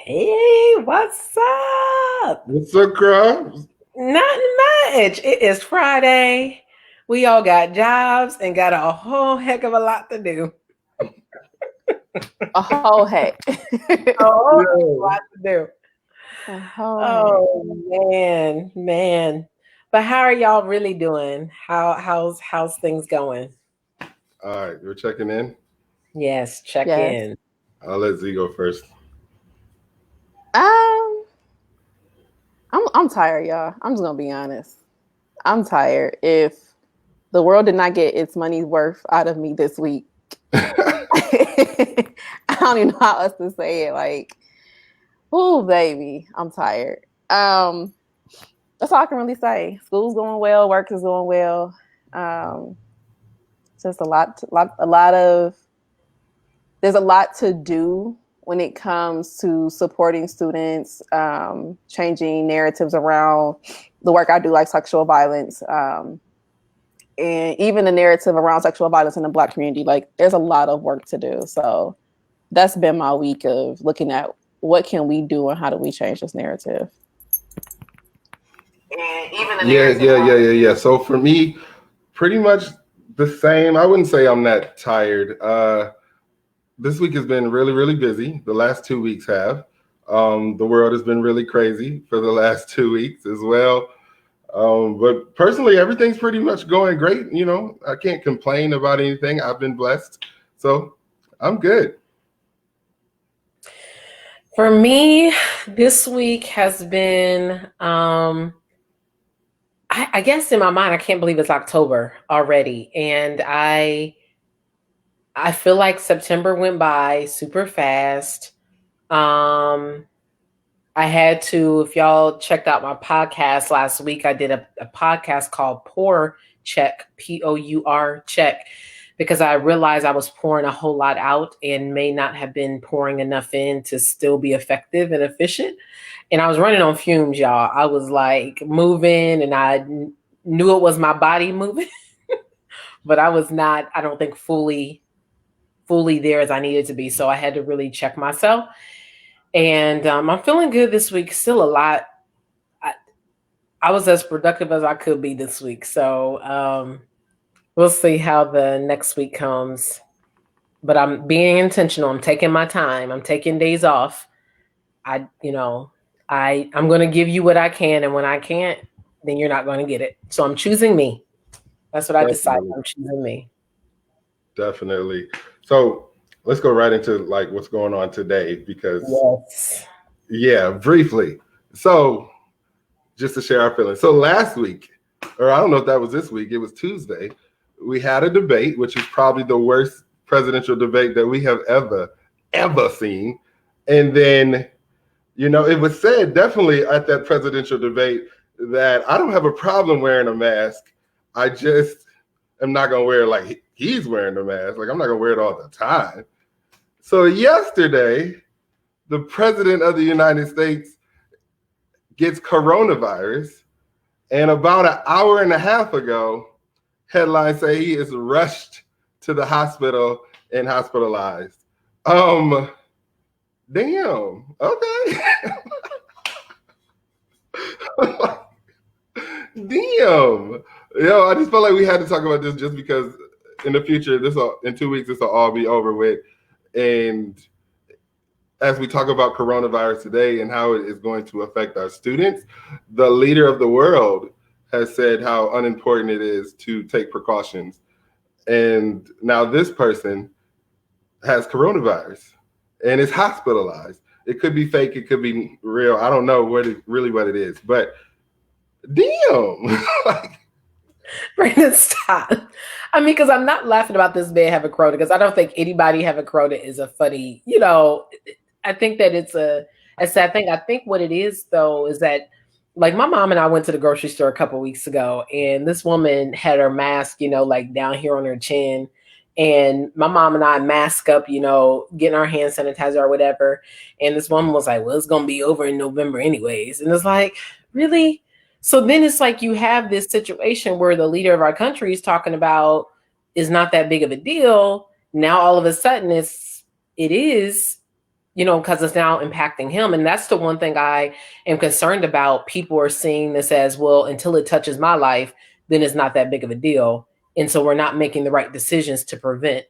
Hey, what's up? What's up, Crabs? Nothing much. It is Friday. We all got jobs and got a whole heck of a lot to do. A whole heck. A whole heck of a Yo. lot to do. A whole heck. Oh man. But how are y'all really doing? How's things going? All right, we're checking in. Yes, check Yes. in. I'll let Z go first. Um, I'm tired, y'all. I'm just gonna be honest. I'm tired. If the world did not get its money's worth out of me this week, I don't even know how else to say it. Like, oh baby, I'm tired. That's all I can really say. School's going well, work is going well. Um, just a lot of there's a lot to do when it comes to supporting students, changing narratives around the work I do, like sexual violence, and even the narrative around sexual violence in the Black community. Like, there's a lot of work to do. So that's been my week of looking at what can we do and how do we change this narrative. And even the Yeah. So for me, pretty much the same. I wouldn't say I'm that tired. This week has been really, really busy. The last 2 weeks have. The world has been really crazy for the last 2 weeks as well. But personally, everything's pretty much going great. You know, I can't complain about anything. I've been blessed. So I'm good. For me, this week has been I guess in my mind, I can't believe it's October already. And I feel like September went by super fast. Um I had to, if y'all checked out my podcast last week, I did a podcast called Pour Check, Pour Check, because I realized I was pouring a whole lot out and may not have been pouring enough in to still be effective and efficient. And I was running on fumes, y'all. I was like moving and knew it was my body moving, but I was not, I don't think fully there as I needed to be. So I had to really check myself. And I'm feeling good this week. Still a lot. I, I was as productive as I could be this week. So we'll see how the next week comes. But I'm being intentional. I'm taking my time. I'm taking days off. I'm going to give you what I can, and when I can't, then you're not going to get it. So I'm choosing me. That's what I decided. Definitely. I'm choosing me. Definitely. So let's go right into like what's going on today because Yes. yeah, briefly. So just to share our feelings. So last week, or I don't know if that was this week, it was Tuesday, we had a debate, which is probably the worst presidential debate that we have ever seen. And then, you know, it was said definitely at that presidential debate that I don't have a problem wearing a mask. I just am not going to wear it like he's wearing the mask. Like, I'm not going to wear it all the time. So yesterday, the president of the United States gets coronavirus. And about an hour and a half ago, headlines say he is rushed to the hospital and hospitalized. Damn. Okay. Damn. Yo, I just felt like we had to talk about this just because in the future, in 2 weeks, this will all be over with. And as we talk about coronavirus today and how it is going to affect our students, the leader of the world has said how unimportant it is to take precautions. And now this person has coronavirus and is hospitalized. It could be fake, it could be real. I don't know what it is, but damn. Brandon, stop. I mean, because I'm not laughing about this man having corona, because I don't think anybody having corona is a funny, I think that it's a sad thing. I think what it is, though, is that, like, my mom and I went to the grocery store a couple of weeks ago, and this woman had her mask, like down here on her chin. And my mom and I mask up, getting our hand sanitizer or whatever. And this woman was like, well, it's going to be over in November anyways. And it's like, really? So then it's like you have this situation where the leader of our country is talking about is not that big of a deal. Now all of a sudden it is. because it's now impacting him. And that's the one thing I am concerned about. People are seeing this as, well, until it touches my life, then it's not that big of a deal. And so we're not making the right decisions to prevent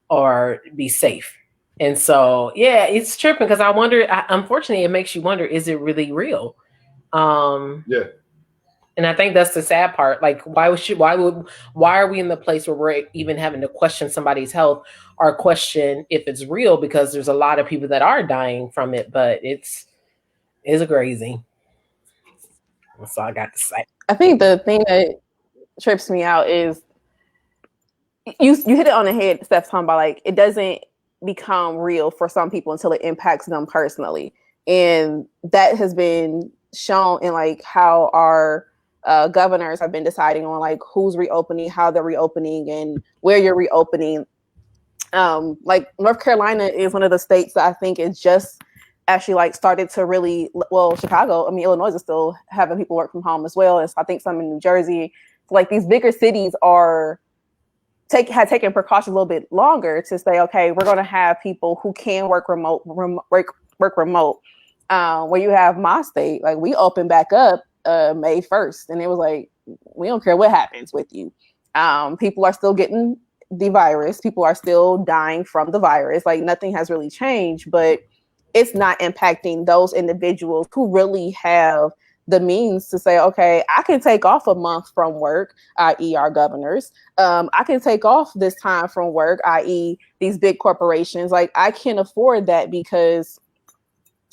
or be safe. And so, yeah, it's tripping because I wonder, unfortunately, it makes you wonder, is it really real? Yeah. And I think that's the sad part. Like, why are we in the place where we're even having to question somebody's health or question if it's real? Because there's a lot of people that are dying from it, but it's crazy. That's all I got to say. I think the thing that trips me out is you hit it on the head, Steph, talking about like it doesn't become real for some people until it impacts them personally. And that has been shown in like how our governors have been deciding on like who's reopening, how they're reopening, and where you're reopening. Like North Carolina is one of the states that I think is just actually like started to really, well, Chicago, I mean, Illinois is still having people work from home as well. And so I think some in New Jersey, so like these bigger cities had taken precautions a little bit longer to say, okay, we're going to have people who can work remote. Where you have my state, like we opened back up May 1st, and it was like, we don't care what happens with you. People are still getting the virus. People are still dying from the virus. Like nothing has really changed, but it's not impacting those individuals who really have the means to say, okay, I can take off a month from work, i.e. our governors. I can take off this time from work, i.e. these big corporations. Like I can afford that because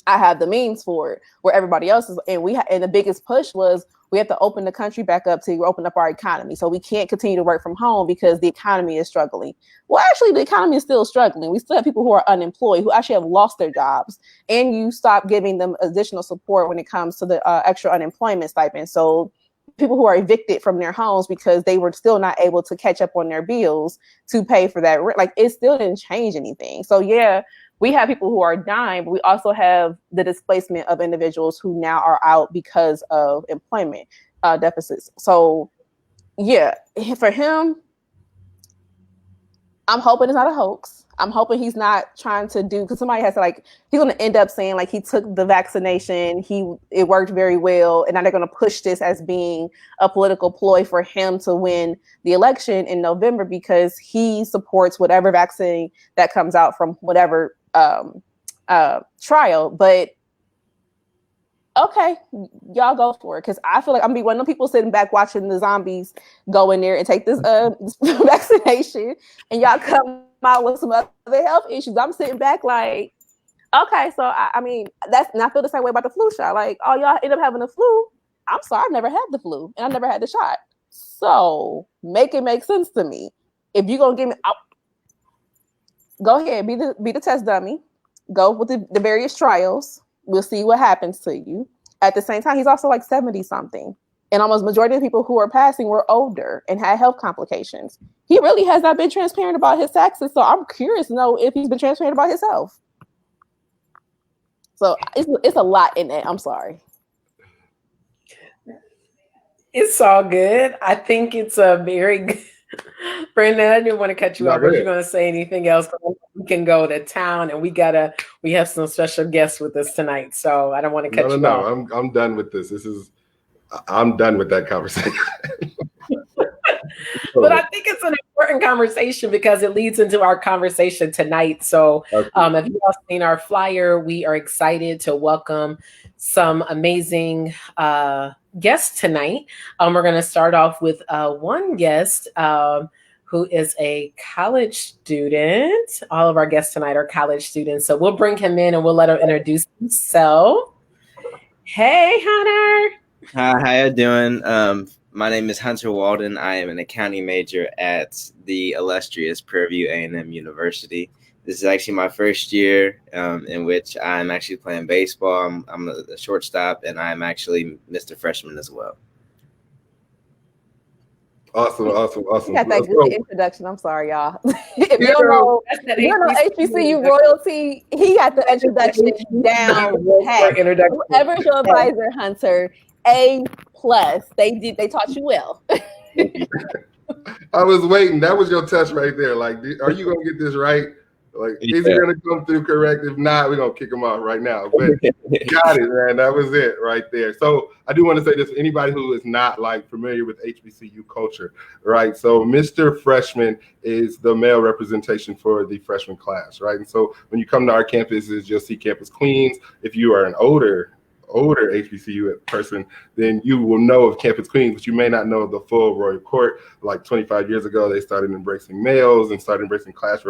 I have the means for it, where everybody else is. And the biggest push was we have to open the country back up to open up our economy. So we can't continue to work from home because the economy is struggling. Well, actually, the economy is still struggling. We still have people who are unemployed, who actually have lost their jobs. And you stop giving them additional support when it comes to the extra unemployment stipend. So people who are evicted from their homes because they were still not able to catch up on their bills to pay for that rent. Like it still didn't change anything. So yeah, we have people who are dying, but we also have the displacement of individuals who now are out because of employment deficits. So yeah, for him, I'm hoping it's not a hoax. I'm hoping he's not trying to do, because somebody has to like, he's going to end up saying like he took the vaccination, it worked very well, and now they're going to push this as being a political ploy for him to win the election in November because he supports whatever vaccine that comes out from whatever trial. But okay, y'all go for it, because I feel like I'm gonna be one of the people sitting back watching the zombies go in there and take this vaccination, and y'all come out with some other health issues. I'm sitting back like, okay, so I mean, that's, and I feel the same way about the flu shot. Like, oh, y'all end up having the flu. I'm sorry, I've never had the flu, and I never had the shot. So make it make sense to me. If you're gonna give me, go ahead, be the test dummy. Go with the various trials. We'll see what happens to you. At the same time, he's also like 70 something. And almost majority of people who are passing were older and had health complications. He really has not been transparent about his taxes. So I'm curious to know if he's been transparent about his health. So it's a lot in it. I'm sorry. It's all good. I think it's a very good. Brandon, I didn't want to cut you off. Are you going to say anything else? We can go to town, and we have some special guests with us tonight, so I don't want to cut you off. No, I'm done with this. I'm done with that conversation. But I think it's an important conversation because it leads into our conversation tonight. So if you all seen our flyer, we are excited to welcome some amazing guests tonight. We're going to start off with one guest who is a college student. All of our guests tonight are college students. So we'll bring him in and we'll let him introduce himself. Hey, Hunter. Hi, how you doing? My name is Hunter Walden. I am an accounting major at the illustrious Prairie View A&M University. This is actually my first year in which I'm actually playing baseball. I'm a shortstop, and I'm actually Mr. Freshman as well. Awesome. You got that good introduction. I'm sorry, y'all. If you don't know HBCU royalty, he got the introduction down pat. Whoever's your advisor, Hunter, A+. They taught you well. I was waiting. That was your touch right there. Like, are you gonna get this right? Like, is he gonna come through correct? If not, we're gonna kick him off right now. But got it, man. That was it right there. So I do want to say this for anybody who is not like familiar with HBCU culture, right? So Mr. Freshman is the male representation for the freshman class, right? And so when you come to our campuses, you'll see campus queens. If you are an older HBCU person, then you will know of Campus Queens, but you may not know of the full Royal Court. Like 25 years ago, they started embracing males and started embracing class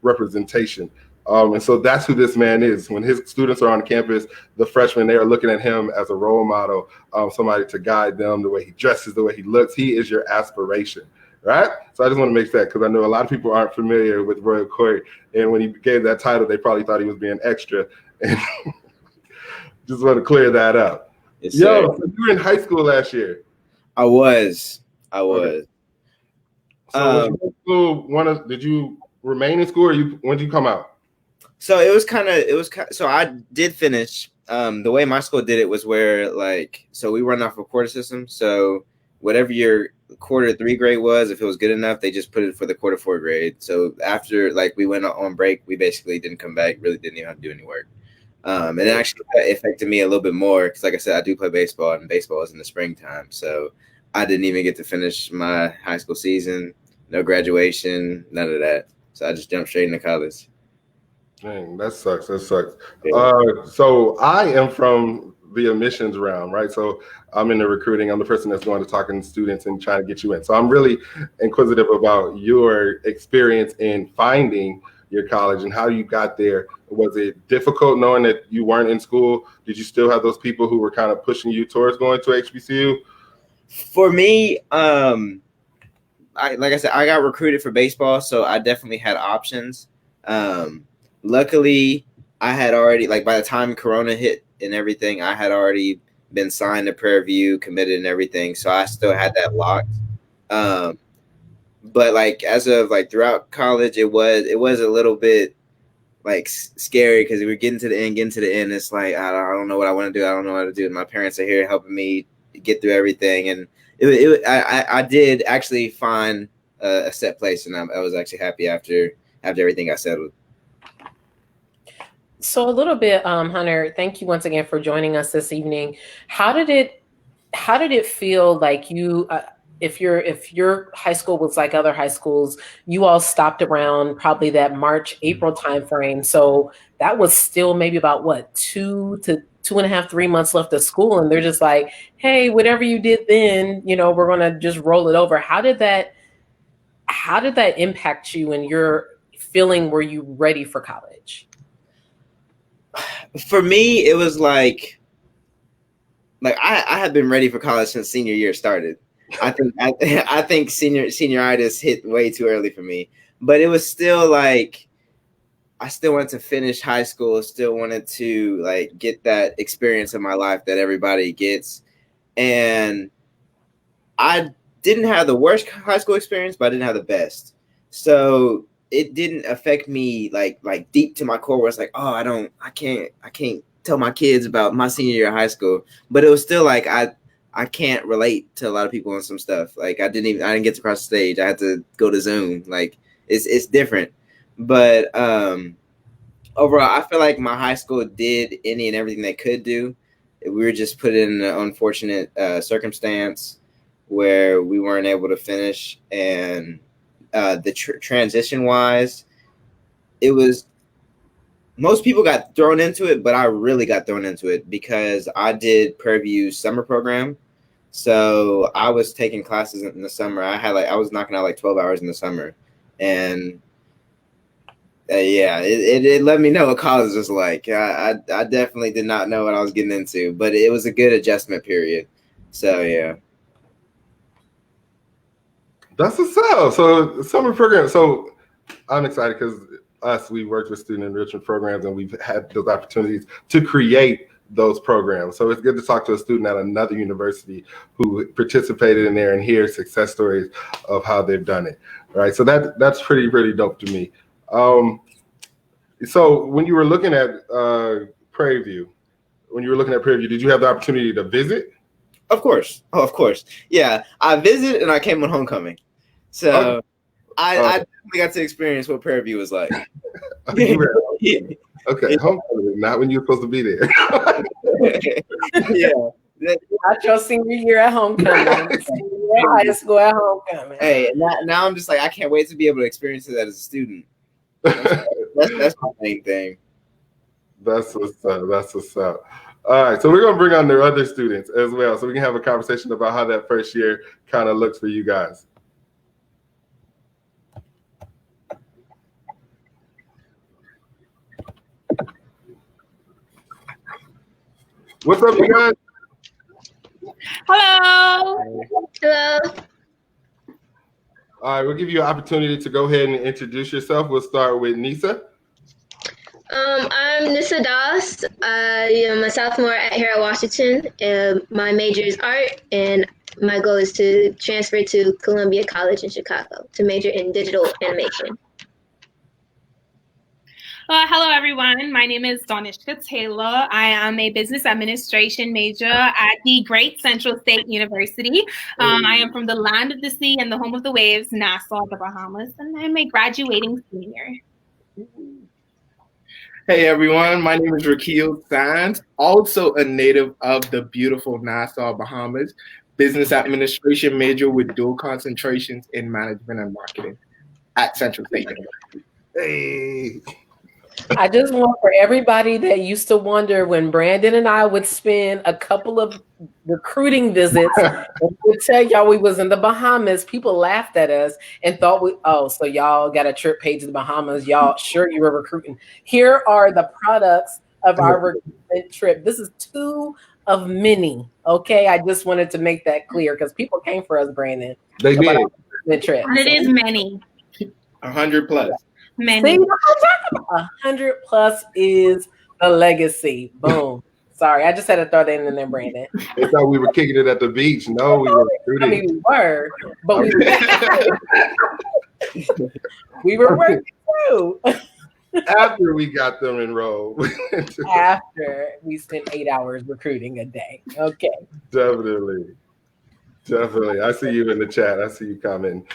representation. And so that's who this man is. When his students are on campus, the freshmen, they are looking at him as a role model, somebody to guide them, the way he dresses, the way he looks. He is your aspiration, right? So I just want to make that, because I know a lot of people aren't familiar with Royal Court. And when he gave that title, they probably thought he was being extra. And just want to clear that up. Yes, so you were in high school last year. I was. Okay. So did you remain in school, or when did you come out? So so I did finish. The way my school did it was where, like, so we run off a quarter system. So whatever your quarter 3 grade was, if it was good enough, they just put it for the quarter 4 grade. So after, like, we went on break, we basically didn't come back, really didn't even have to do any work. And it actually affected me a little bit more because, like I said, I do play baseball, and baseball is in the springtime. So I didn't even get to finish my high school season, no graduation, none of that. So I just jumped straight into college. Dang, that sucks. Yeah. So I am from the admissions round, right? So I'm in the recruiting. I'm the person that's going to talking to students and trying to get you in. So I'm really inquisitive about your experience in finding your college and how you got there. Was it difficult knowing that you weren't in school? Did you still have those people who were kind of pushing you towards going to HBCU? For me, like I said, I got recruited for baseball, so I definitely had options. Luckily, I had already, like, by the time Corona hit and everything, I had already been signed to Prairie View, committed and everything, so I still had that locked. But, like, as of, like, throughout college, it was a little bit, like, scary because we were getting to the end. It's like, I don't know what I want to do. I don't know what to do. And my parents are here helping me get through everything. And I did actually find a set place, and I was actually happy after everything got settled. So a little bit, Hunter, thank you once again for joining us this evening. How did it feel like you, if your high school was like other high schools, you all stopped around probably that March, April timeframe. So that was still maybe about what, 2 to 2.5, 3 months left of school. And they're just like, hey, whatever you did then, we're going to just roll it over. How did that impact you and your feeling? Were you ready for college? For me, it was like I had been ready for college since senior year started. I think senioritis hit way too early for me, but it was still like I still wanted to finish high school, still wanted to, like, get that experience in my life that everybody gets. And I didn't have the worst high school experience, but I didn't have the best. So it didn't affect me like deep to my core where it's like, oh, I can't tell my kids about my senior year of high school. But it was still like I can't relate to a lot of people on some stuff. Like I didn't get to cross the stage. I had to go to Zoom. Like it's different. But overall, I feel like my high school did any and everything they could do. We were just put in an unfortunate circumstance where we weren't able to finish. And the transition wise, it was, most people got thrown into it, but I really got thrown into it because I did Prairie View's summer program. So I was taking classes in the summer. I was knocking out like 12 hours in the summer. And it let me know what college was like. I definitely did not know what I was getting into, but it was a good adjustment period. So, yeah. That's a sell. So summer program. So I'm excited because we worked with student enrichment programs and we've had those opportunities to create those programs. So it's good to talk to a student at another university who participated in there and hear success stories of how they've done it. All right. So that's pretty dope to me. So when you were looking at Prairie View, did you have the opportunity to visit? Of course. Oh, of course. Yeah. I visited and I came on homecoming. So I definitely got to experience what Prairie View was like. You were, okay, homecoming, not when you're supposed to be there. Yeah. Not your senior year at homecoming. Senior year high school at homecoming. Hey, now I'm just like, I can't wait to be able to experience it as a student. That's my main thing. That's what's up. That's what's up. All right, so we're gonna bring on the other students as well, so we can have a conversation about how that first year kind of looks for you guys. What's up, you guys? Hello. Hello. All right, we'll give you an opportunity to go ahead and introduce yourself. We'll start with Nisa. I'm Nissa Das. I am a sophomore at Harold Washington. My major is art, and my goal is to transfer to Columbia College in Chicago to major in digital animation. Hello, everyone. My name is Doniska Taylor. I am a business administration major at the Great Central State University. I am from the land of the sea and the home of the waves, Nassau, the Bahamas, and I'm a graduating senior. Hey everyone, my name is Raquille Sands, also a native of the beautiful Nassau, Bahamas, business administration major with dual concentrations in management and marketing at Central State University. Hey. I just want for everybody that used to wonder when Brandon and I would spend a couple of recruiting visits and would tell y'all we was in the Bahamas, people laughed at us and thought so y'all got a trip paid to the Bahamas. Y'all sure you were recruiting. Here are the products of our recruitment trip. This is 2 of many. Okay. I just wanted to make that clear because people came for us, Brandon. They did. Trip. And it is many. 100 plus. Many. See, 100 plus is the legacy. Boom. Sorry, I just had to throw that in there, Brandon. They thought we were kicking it at the beach. No, we were recruiting. I mean, we were, but we were working too. After we got them enrolled. After we spent 8 hours recruiting a day. Okay. Definitely. I see you in the chat. I see you commenting.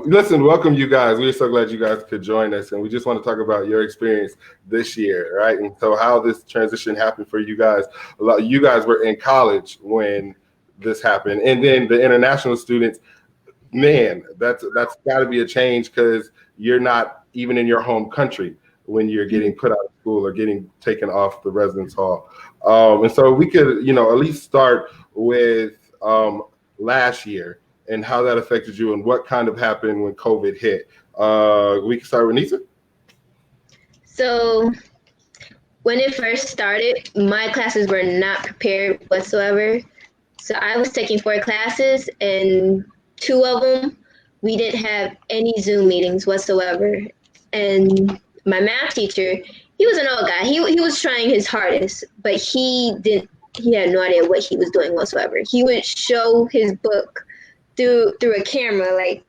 Listen, welcome you guys. We're so glad you guys could join us. And we just want to talk about your experience this year, right? And so how this transition happened for you guys. You guys were in college when this happened. And then the international students, man, that's got to be a change because you're not even in your home country when you're getting put out of school or getting taken off the residence hall. And so we could, at least start with last year and how that affected you and what kind of happened when COVID hit. We can start with Nisa. So when it first started, my classes were not prepared whatsoever. So I was taking 4 classes, and 2 of them, we didn't have any Zoom meetings whatsoever. And my math teacher, he was an old guy. He was trying his hardest, but he had no idea what he was doing whatsoever. He would show his book through a camera like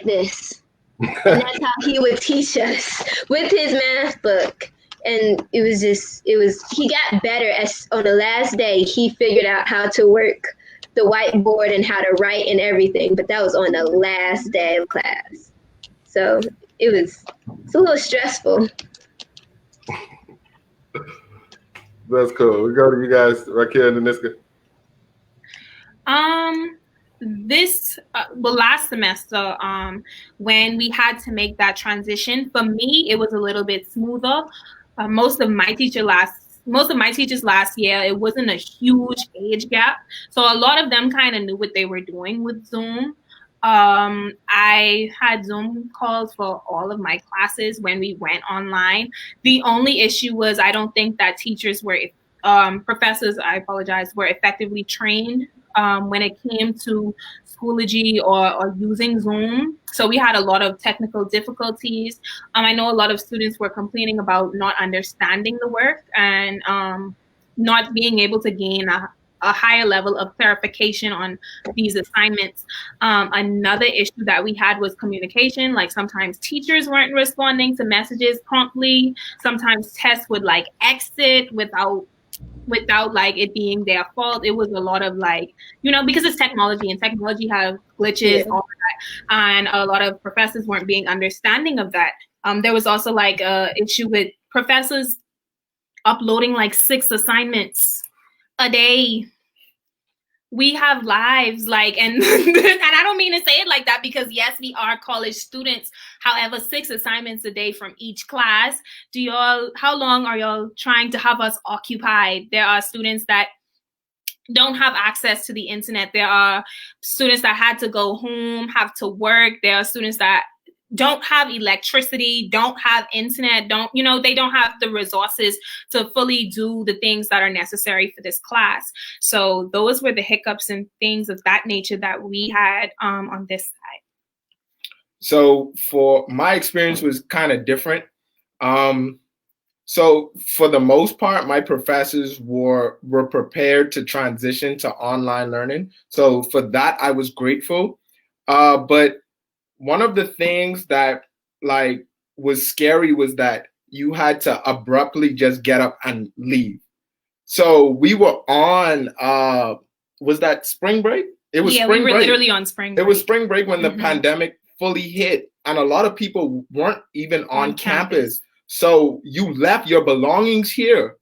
this. And that's how he would teach us with his math book. And he got better on the last day. He figured out how to work the whiteboard and how to write and everything, but that was on the last day of class. So it's a little stressful. That's cool. We go to you guys, Raquille and Doniska. Last semester, when we had to make that transition, for me, it was a little bit smoother. Most of my teachers last year, it wasn't a huge age gap. So a lot of them kind of knew what they were doing with Zoom. I had Zoom calls for all of my classes when we went online. The only issue was I don't think that teachers were, professors, I apologize, were effectively trained when it came to Schoology or using Zoom. So we had a lot of technical difficulties. I know a lot of students were complaining about not understanding the work and not being able to gain a higher level of clarification on these assignments. Another issue that we had was communication. Like sometimes teachers weren't responding to messages promptly. Sometimes tests would exit without without like it being their fault. It was a lot of like, because it's technology and technology has glitches, all that, and a lot of professors weren't being understanding of that. There was also like a issue with professors uploading like 6 assignments a day. We have lives, like, and and I don't mean to say it like that, because yes, we are college students. However, 6 assignments a day from each class. How long are y'all trying to have us occupied? There are students that don't have access to the internet. There are students that had to go home, have to work. There are students that don't have electricity, don't have internet, they don't have the resources to fully do the things that are necessary for this class. So those were the hiccups and things of that nature that we had on this side. So for my experience was kind of different. So for the most part, my professors were prepared to transition to online learning. So for that, I was grateful. But one of the things that like was scary was that you had to abruptly just get up and leave. So we were on, was that spring break? It was spring break. We were literally on spring break. It was spring break when the pandemic fully hit, and a lot of people weren't even on campus. So you left your belongings here,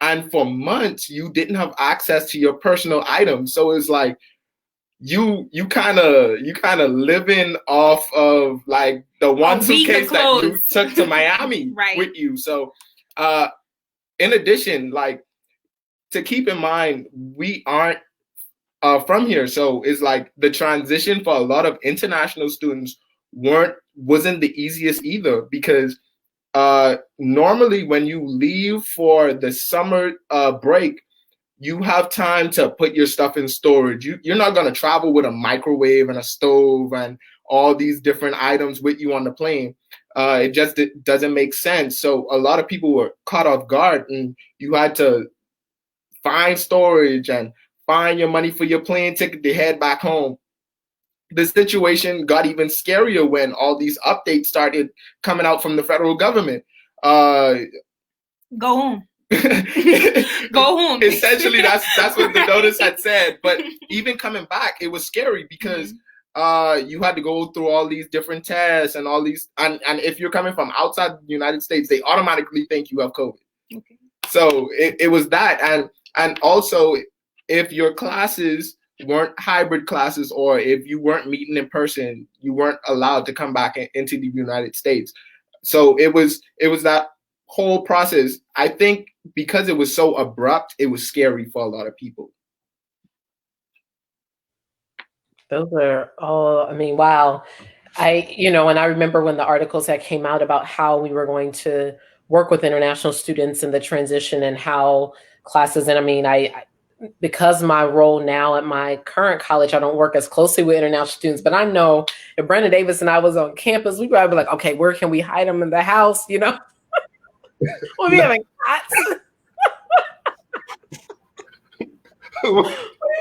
and for months you didn't have access to your personal items. So it's like, you kind of living off of like the one suitcase that you took to Miami right. with you. So in addition, like, to keep in mind, we aren't from here. So it's like the transition for a lot of international students wasn't the easiest either, because normally when you leave for the summer break, you have time to put your stuff in storage. You're not going to travel with a microwave and a stove and all these different items with you on the plane. It just doesn't make sense. So a lot of people were caught off guard, and you had to find storage and find your money for your plane ticket to head back home. The situation got even scarier when all these updates started coming out from the federal government. Go home. Go home. Essentially, that's what the notice had said. But even coming back, it was scary because you had to go through all these different tests and all these, and if you're coming from outside the United States, they automatically think you have COVID. Okay. So it was that, and also if your classes weren't hybrid classes, or if you weren't meeting in person, you weren't allowed to come back into the United States. So it was that whole process. I think because it was so abrupt, it was scary for a lot of people. Those are all, I mean, wow. And I remember when the articles that came out about how we were going to work with international students in the transition and how classes, and I mean, I because my role now at my current college, I don't work as closely with international students, but I know if Brandon Davis and I was on campus, we'd probably be like, okay, where can we hide them in the house? We'll be having cats. We've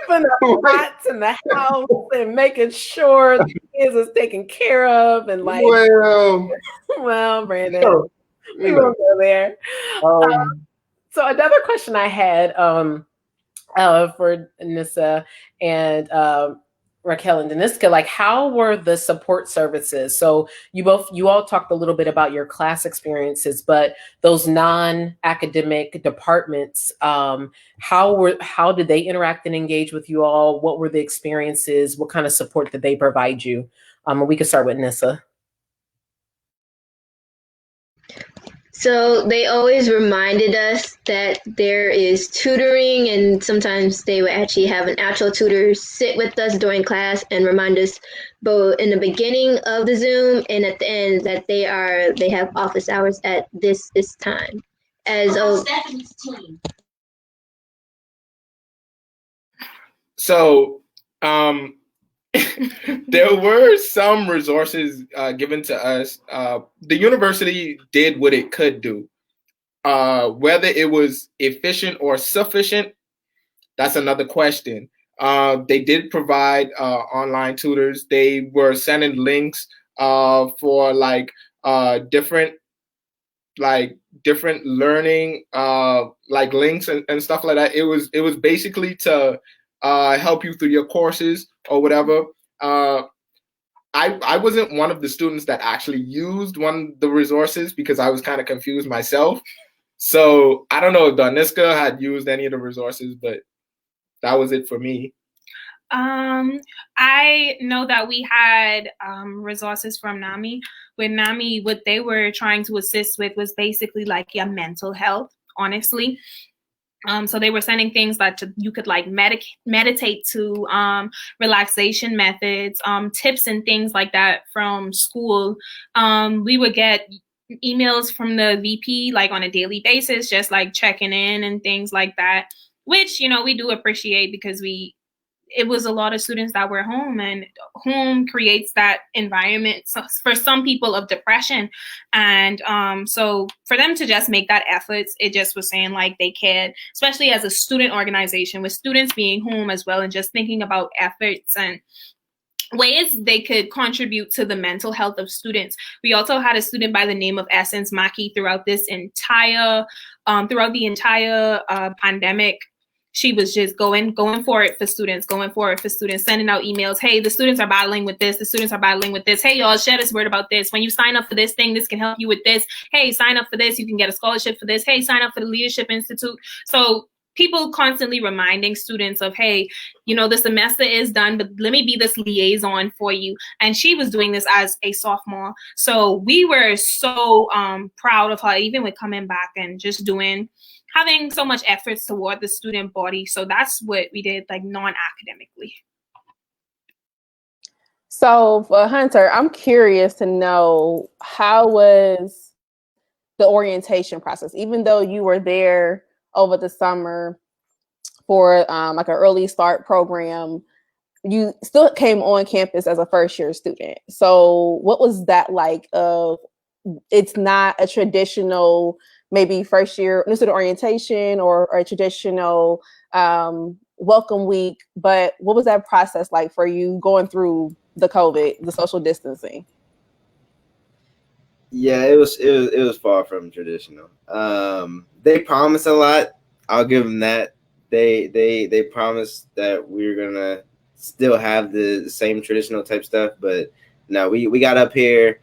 been cats in the house and making sure the kids is taken care of, and like, well, Brandon, we won't go there. So another question I had for Nissa and Raquille and Doniska, like, how were the support services? So you all talked a little bit about your class experiences, but those non-academic departments, how did they interact and engage with you all? What were the experiences? What kind of support did they provide you? We could start with Nissa. So they always reminded us that there is tutoring, and sometimes they would actually have an actual tutor sit with us during class and remind us both in the beginning of the Zoom and at the end that they have office hours at this time. Stephanie's team. So there were some resources given to us. The university did what it could do. Whether it was efficient or sufficient, that's another question. They did provide online tutors. They were sending links for like different like different learning like links and stuff like that. It was basically to help you through your courses or whatever. I wasn't one of the students that actually used one of the resources because I was kind of confused myself. So I don't know if Doniska had used any of the resources, but that was it for me. I know that we had resources from NAMI. With NAMI, what they were trying to assist with was basically like your mental health, honestly. So they were sending things that you could like meditate to, relaxation methods, tips and things like that from school. We would get emails from the VP like on a daily basis, just like checking in and things like that, which, we do appreciate because it was a lot of students that were home, and home creates that environment for some people of depression. And so for them to just make that effort, it just was saying like they cared, especially as a student organization with students being home as well, and just thinking about efforts and ways they could contribute to the mental health of students. We also had a student by the name of Essence Maki throughout the entire pandemic. She was just going for it for students, sending out emails. Hey, the students are battling with this. The students are battling with this. Hey, y'all, share this word about this. When you sign up for this thing, this can help you with this. Hey, sign up for this. You can get a scholarship for this. Hey, sign up for the Leadership Institute. So people constantly reminding students of, hey, the semester is done, but let me be this liaison for you. And she was doing this as a sophomore. So we were so proud of her, even with coming back and just having so much efforts toward the student body. So that's what we did, like non-academically. So for Hunter, I'm curious to know, how was the orientation process? Even though you were there over the summer for like an early start program, you still came on campus as a first year student. So what was that like? It's not a traditional maybe first year new student orientation or a traditional welcome week, but what was that process like for you going through the COVID, the social distancing? Yeah, it was far from traditional. They promised a lot. I'll give them that. They promised that we were gonna still have the same traditional type stuff, but no, we got up here.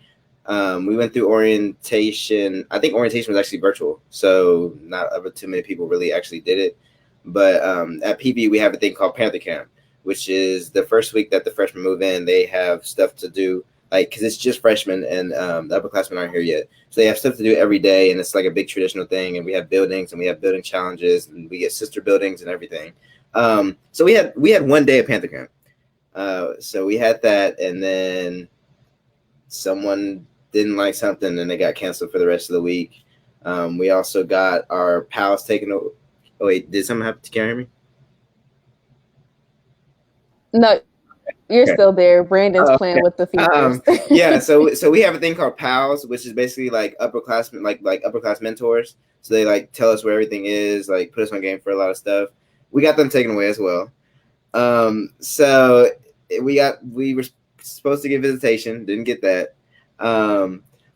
We went through orientation. I think orientation was actually virtual, so not too many people really actually did it. But at PV, we have a thing called Panther Camp, which is the first week that the freshmen move in. They have stuff to do, like, because it's just freshmen and the upperclassmen aren't here yet. So they have stuff to do every day, and it's like a big traditional thing. And we have buildings, and we have building challenges, and we get sister buildings and everything. So we had 1 day of Panther Camp. So we had that, and then someone didn't like something, and they got canceled for the rest of the week. We also got our pals taken over. Oh, wait, did something happen? Can you hear me? No, you're still there. Brandon's playing with the features. Yeah, so we have a thing called pals, which is basically like upperclassmen, like upper class mentors. So they like tell us where everything is, like put us on game for a lot of stuff. We got them taken away as well. So we were supposed to get visitation, didn't get that.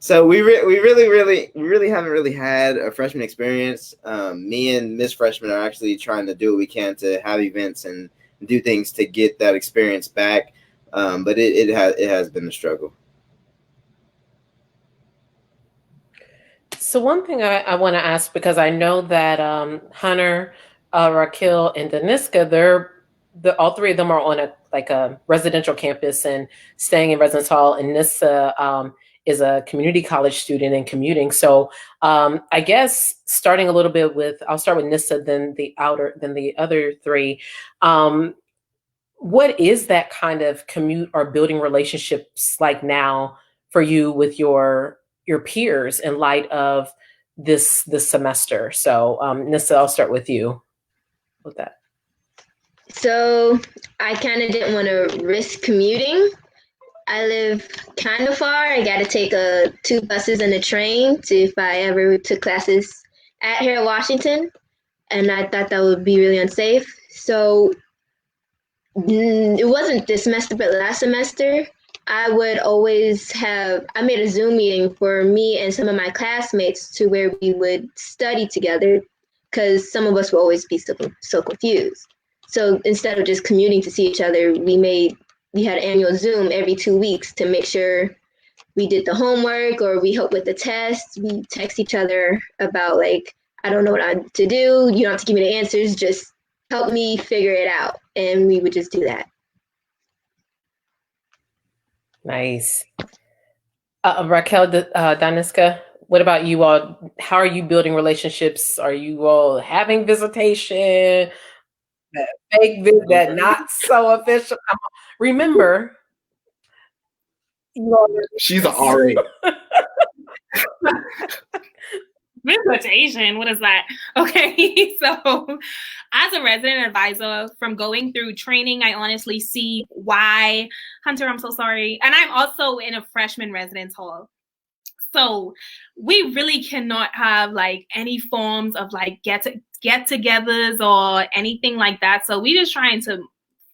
So we really haven't really had a freshman experience. Me and Miss Freshman are actually trying to do what we can to have events and do things to get that experience back. But it has been a struggle. So one thing I want to ask, because I know that Hunter, Raquille, and Doniska, all three of them are on a residential campus and staying in residence hall, and Nissa is a community college student and commuting. So I guess starting a little bit with, I'll start with Nissa, then the other three. What is that kind of commute or building relationships like now for you with your peers in light of this semester? So Nissa, I'll start with you with that. So I kind of didn't want to risk commuting. I live kind of far. I got to take 2 buses and a train if I ever took classes at here at Washington, and I thought that would be really unsafe. So it wasn't this semester, but last semester, I would always I made a Zoom meeting for me and some of my classmates to where we would study together because some of us would always be so confused. So instead of just commuting to see each other, we had annual Zoom every 2 weeks to make sure we did the homework or we helped with the tests. We text each other about like, I don't know what to do. You don't have to give me the answers. Just help me figure it out. And we would just do that. Nice. Raquille, Doniska, what about you all? How are you building relationships? Are you all having visitation? That fake visit, that not so official. Remember, you all She's an RA. Visitation, what is that? Okay, so as a resident advisor, from going through training, I honestly see why, Hunter, I'm so sorry. And I'm also in a freshman residence hall. So we really cannot have like any forms of like get-togethers or anything like that. So we're just trying to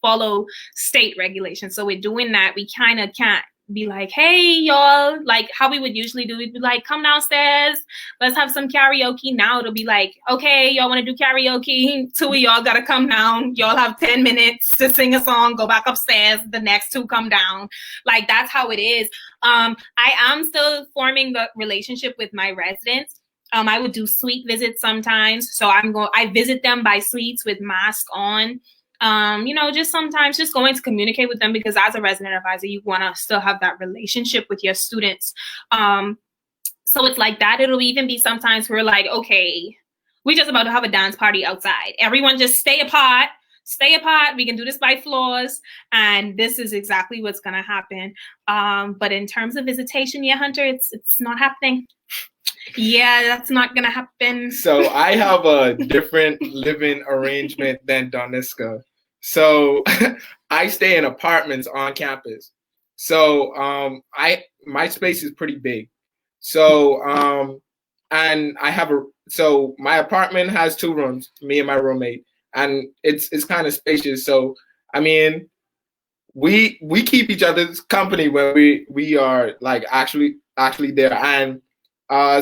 follow state regulations. So we're doing that. We kind of can't be like, hey, y'all, like how we would usually do. We'd be like, come downstairs, let's have some karaoke. Now it'll be like, okay, y'all want to do karaoke? 2 of y'all got to come down. Y'all have 10 minutes to sing a song, go back upstairs. The next 2 come down. Like, that's how it is. I am still forming the relationship with my residents. I would do suite visits sometimes. So I visit them by suites with mask on. Just sometimes just going to communicate with them, because as a resident advisor, you want to still have that relationship with your students. So it's like that. It'll even be sometimes we're like, okay, we're just about to have a dance party outside. Everyone just stay apart. We can do this by floors. And this is exactly what's going to happen. But in terms of visitation, yeah, Hunter, it's not happening. Yeah, that's not going to happen. So I have a different living arrangement than Doniska. So I stay in apartments on campus. So my space is pretty big. So and so my apartment has 2 rooms, me and my roommate, and it's kind of spacious. So I mean, we keep each other's company when we are like actually there. And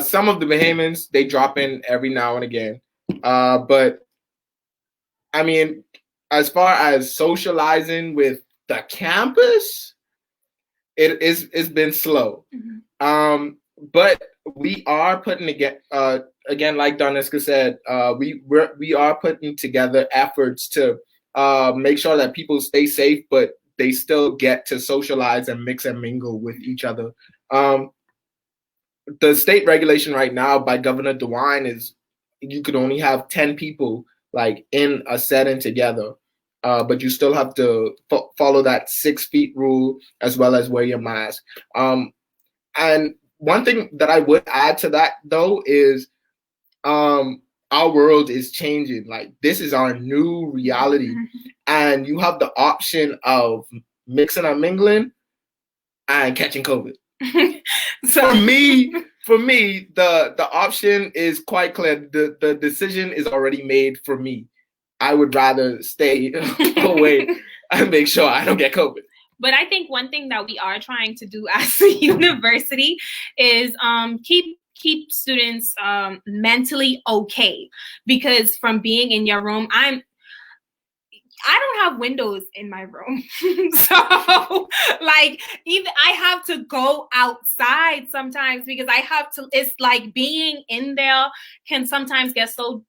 some of the Bahamians, they drop in every now and again. But I mean, as far as socializing with the campus, it's been slow. Mm-hmm. But we are putting again, like Doniska said, we are putting together efforts to make sure that people stay safe, but they still get to socialize and mix and mingle with each other. The state regulation right now by Governor DeWine is you could only have 10 people like in a setting together, but you still have to follow that 6 feet rule as well as wear your mask. And one thing that I would add to that though is our world is changing. Like, this is our new reality, and you have the option of mixing and mingling and catching COVID. So for me, the option is quite clear. The decision is already made for me. I would rather stay away and make sure I don't get COVID. But I think one thing that we are trying to do as a university is keep students mentally okay, because from being in your room, I don't have windows in my room. So like, even I have to go outside sometimes because it's like being in there can sometimes get so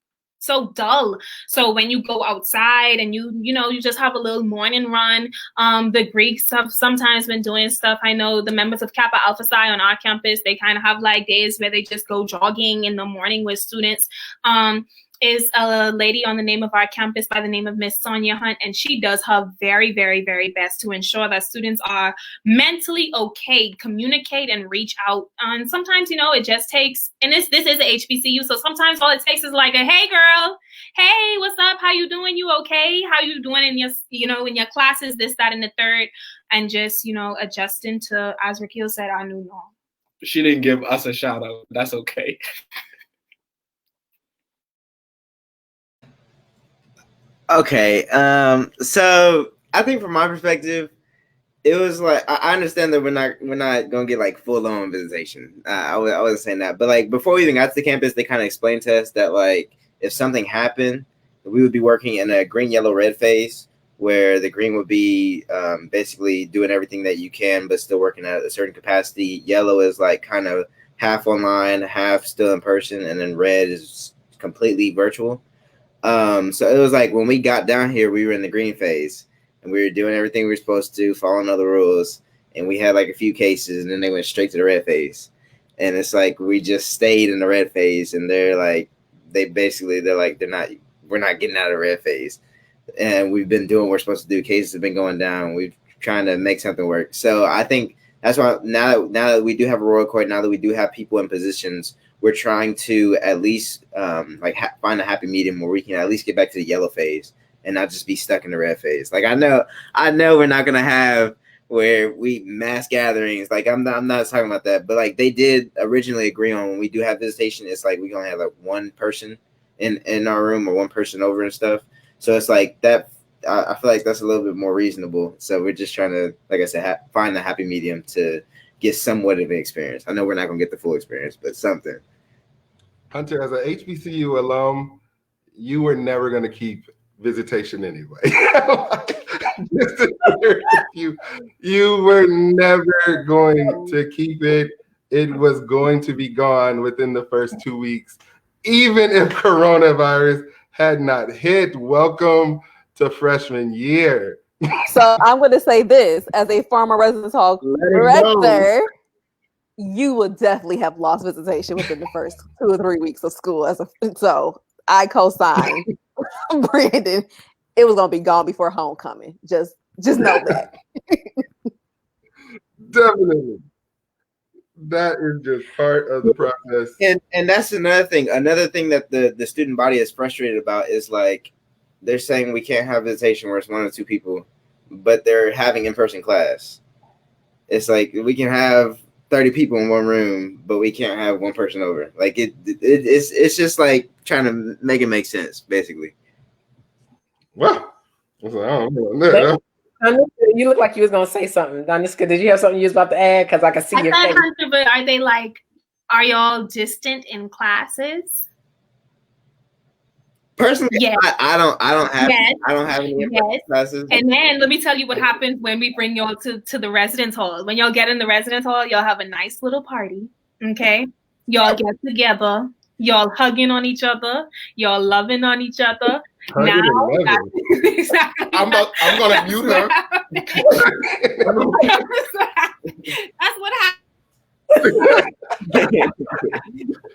dull. So when you go outside and you just have a little morning run, the Greeks have sometimes been doing stuff. I know the members of Kappa Alpha Psi on our campus, they kind of have like days where they just go jogging in the morning with students. Is a lady on the name of our campus by the name of Miss Sonia Hunt, and she does her very, very, very best to ensure that students are mentally okay, communicate and reach out. And sometimes, it just takes, and this is a HBCU, so sometimes all it takes is like a, hey girl, hey, what's up? How you doing? You okay? How you doing in your, in your classes, this, that, and the third, and just, adjusting to, as Raquille said, our new norm. She didn't give us a shout out. That's okay. Okay, so I think from my perspective, it was like I understand that we're not gonna get like full on visitation. I wasn't saying that, but like before we even got to the campus, they kind of explained to us that like if something happened, we would be working in a green, yellow, red phase, where the green would be basically doing everything that you can, but still working at a certain capacity. Yellow is like kind of half online, half still in person, and then red is completely virtual. So it was like when we got down here, we were in the green phase and we were doing everything we were supposed to, following all the rules. And we had like a few cases, and then they went straight to the red phase. And it's like we just stayed in the red phase, and they're like, we're not getting out of the red phase. And we've been doing what we're supposed to do. Cases have been going down. We've trying to make something work. So I think that's why now that we do have a royal court, now that we do have people in positions, we're trying to at least find a happy medium where we can at least get back to the yellow phase and not just be stuck in the red phase. Like I know we're not gonna have where we mass gatherings. Like I'm not talking about that, but like they did originally agree on when we do have visitation, it's like we gonna have like one person in our room or one person over and stuff. So it's like that. I feel like that's a little bit more reasonable. So we're just trying to, like I said, find the happy medium to get somewhat of an experience. I know we're not gonna get the full experience, but something. Hunter, as an HBCU alum, you were never going to keep visitation anyway. You were never going to keep it. It was going to be gone within the first 2 weeks, even if coronavirus had not hit. Welcome to freshman year. So I'm going to say this as a former residence hall director. You would definitely have lost visitation within the first 2 or 3 weeks of school. So I co-signed Brandon. It was gonna be gone before homecoming. Just know that. Definitely. That is just part of the process. And that's another thing. Another thing that the student body is frustrated about is like they're saying we can't have visitation where it's 1 or 2 people, but they're having in-person class. It's like we can have 30 people in one room, but we can't have one person over. Like it's just like trying to make it make sense, basically. Well, I don't know. You look like you was gonna say something. Doniska, did you have something you was about to add? Because I can see your face. Hunter, but are y'all distant in classes? Personally, yes. I don't have any classes. And then let me tell you what happens when we bring y'all to the residence hall. When y'all get in the residence hall, y'all have a nice little party. Okay, y'all get together, y'all hugging on each other, y'all loving on each other. Now, exactly. I'm gonna mute her. That's what happened.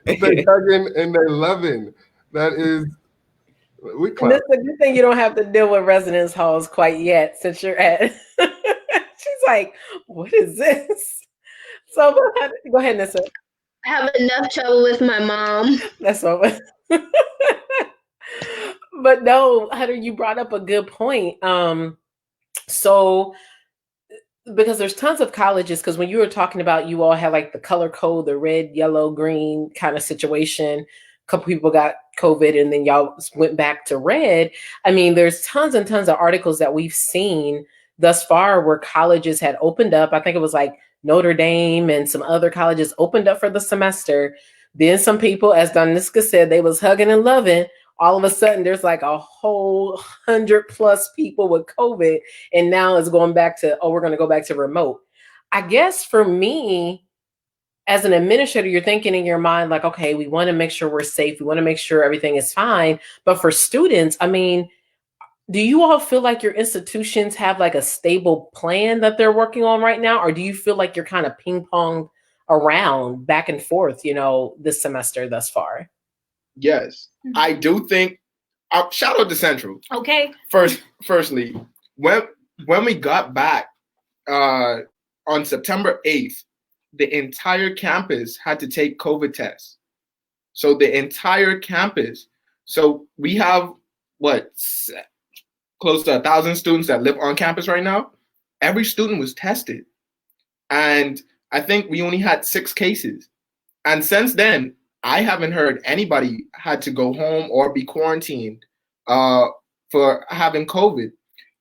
They're hugging and they're loving. That is. And it's a good thing you don't have to deal with residence halls quite yet, since you're at. She's like, "What is this?" So go ahead, Nissa. I have enough trouble with my mom. That's over. But no, Hunter, you brought up a good point. So because there's tons of colleges, because when you were talking about you all had like the color code, the red, yellow, green kind of situation. A couple people got COVID and then y'all went back to red. I mean, there's tons and tons of articles that we've seen thus far where colleges had opened up. I think it was like Notre Dame and some other colleges opened up for the semester. Then some people, as Doniska said, they was hugging and loving. All of a sudden, there's like a whole 100+ people with COVID. And now it's going back to, we're going to go back to remote. I guess for me, as an administrator, you're thinking in your mind, like, okay, we want to make sure we're safe. We want to make sure everything is fine. But for students, I mean, do you all feel like your institutions have like a stable plan that they're working on right now? Or do you feel like you're kind of ping pong around back and forth, this semester thus far? Yes, I do think. Shout out to Central. Okay. Firstly, when we got back on September 8th, the entire campus had to take COVID tests. So the entire campus. So we have close to 1,000 students that live on campus right now. Every student was tested, and I think we only had 6 cases. And since then, I haven't heard anybody had to go home or be quarantined for having COVID.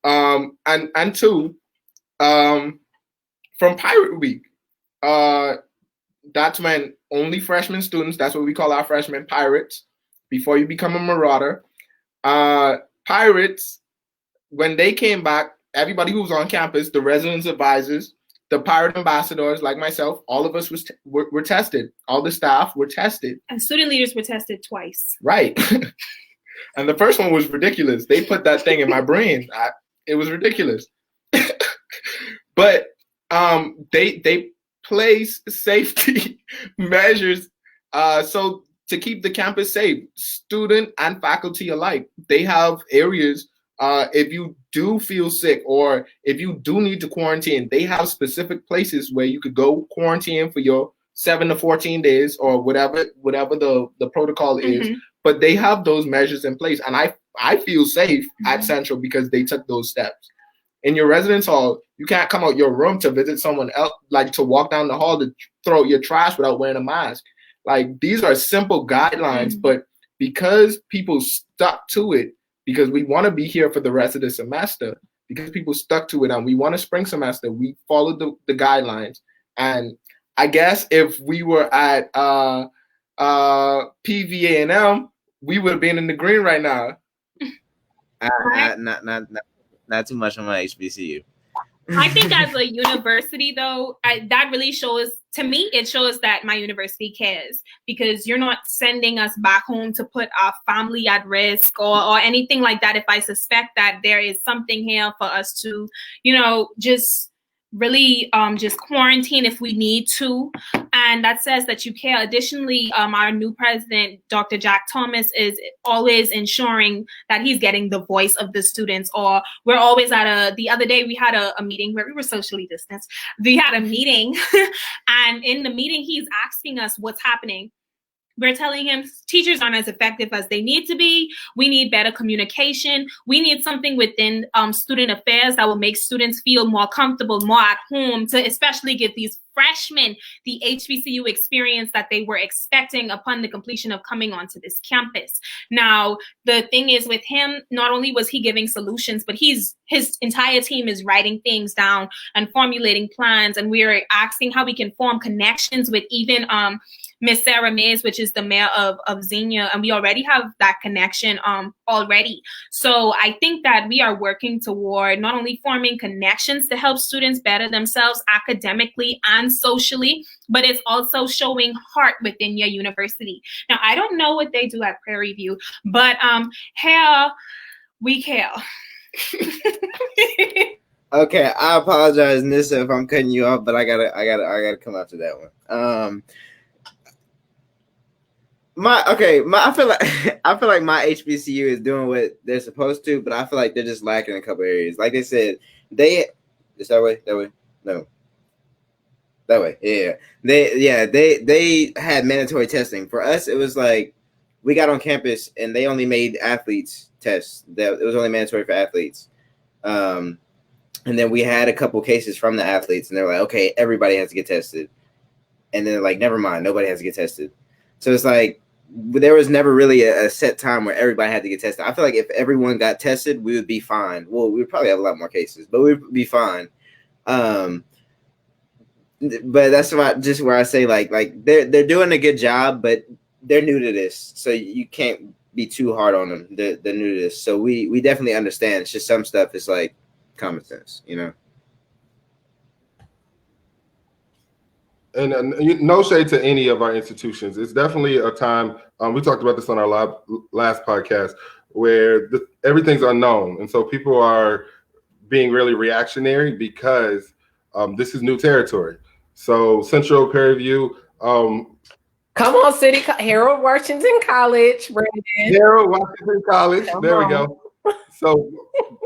And 2, From Pirate Week, that's when only freshman students, that's what we call our freshmen, pirates, before you become a marauder. Pirates, when they came back, everybody who was on campus, the residence advisors, the pirate ambassadors like myself, all of us were tested. All the staff were tested. And student leaders were tested twice. Right. And the first one was ridiculous. They put that thing in my brain. It was ridiculous. But they place safety measures so to keep the campus safe, student and faculty alike. They have areas, if you do feel sick or if you do need to quarantine, they have specific places where you could go quarantine for your 7 to 14 days or whatever the protocol is. But they have those measures in place. And I feel safe at Central because they took those steps. In your residence hall, you can't come out your room to visit someone else, like to walk down the hall to throw out your trash without wearing a mask. Like, these are simple guidelines, but because people stuck to it, because we want to be here for the rest of the semester, because people stuck to it and we want a spring semester, we followed the guidelines. And I guess if we were at PVA&M, we would have been in the green right now. Not too much on my HBCU. I think as a university, though, that really shows, to me, it shows that my university cares, because you're not sending us back home to put our family at risk or anything like that. If I suspect that there is something here for us to, just really just quarantine if we need to. And that says that you care. Additionally, our new president, Dr. Jack Thomas, is always ensuring that he's getting the voice of the students. Or we're always the other day we had a meeting where we were socially distanced. We had a meeting and in the meeting, he's asking us what's happening. We're telling him teachers aren't as effective as they need to be. We need better communication. We need something within student affairs that will make students feel more comfortable, more at home, to especially give these freshmen the HBCU experience that they were expecting upon the completion of coming onto this campus. Now, the thing is with him, not only was he giving solutions, but his entire team is writing things down and formulating plans. And we're asking how we can form connections with even Miss Sarah Mays, which is the mayor of Xenia, and we already have that connection already. So I think that we are working toward not only forming connections to help students better themselves academically and socially, but it's also showing heart within your university. Now, I don't know what they do at Prairie View, but here we care. Okay, I apologize, Nissa, if I'm cutting you off, but I gotta come after that one. I feel like my HBCU is doing what they're supposed to, but I feel like they're just lacking in a couple areas. Like they said, it's that way, no, that way, yeah. They had mandatory testing. For us, it was like we got on campus and they only made athletes tests. It was only mandatory for athletes. And then we had a couple cases from the athletes, and they're like, okay, everybody has to get tested. And then they're like, never mind, nobody has to get tested. So it's like, there was never really a set time where everybody had to get tested. I feel like if everyone got tested, we would be fine. Well, we would probably have a lot more cases, but we'd be fine. But that's where I say like they're doing a good job, but they're new to this, so you can't be too hard on them. They're new to this, so we definitely understand. It's just some stuff is like common sense, And no shade to any of our institutions. It's definitely a time, we talked about this on our last podcast, where everything's unknown. And so people are being really reactionary because this is new territory. So Central, Prairie View. Come on, Harold Washington College, Brandon. Harold Washington College. There we go. So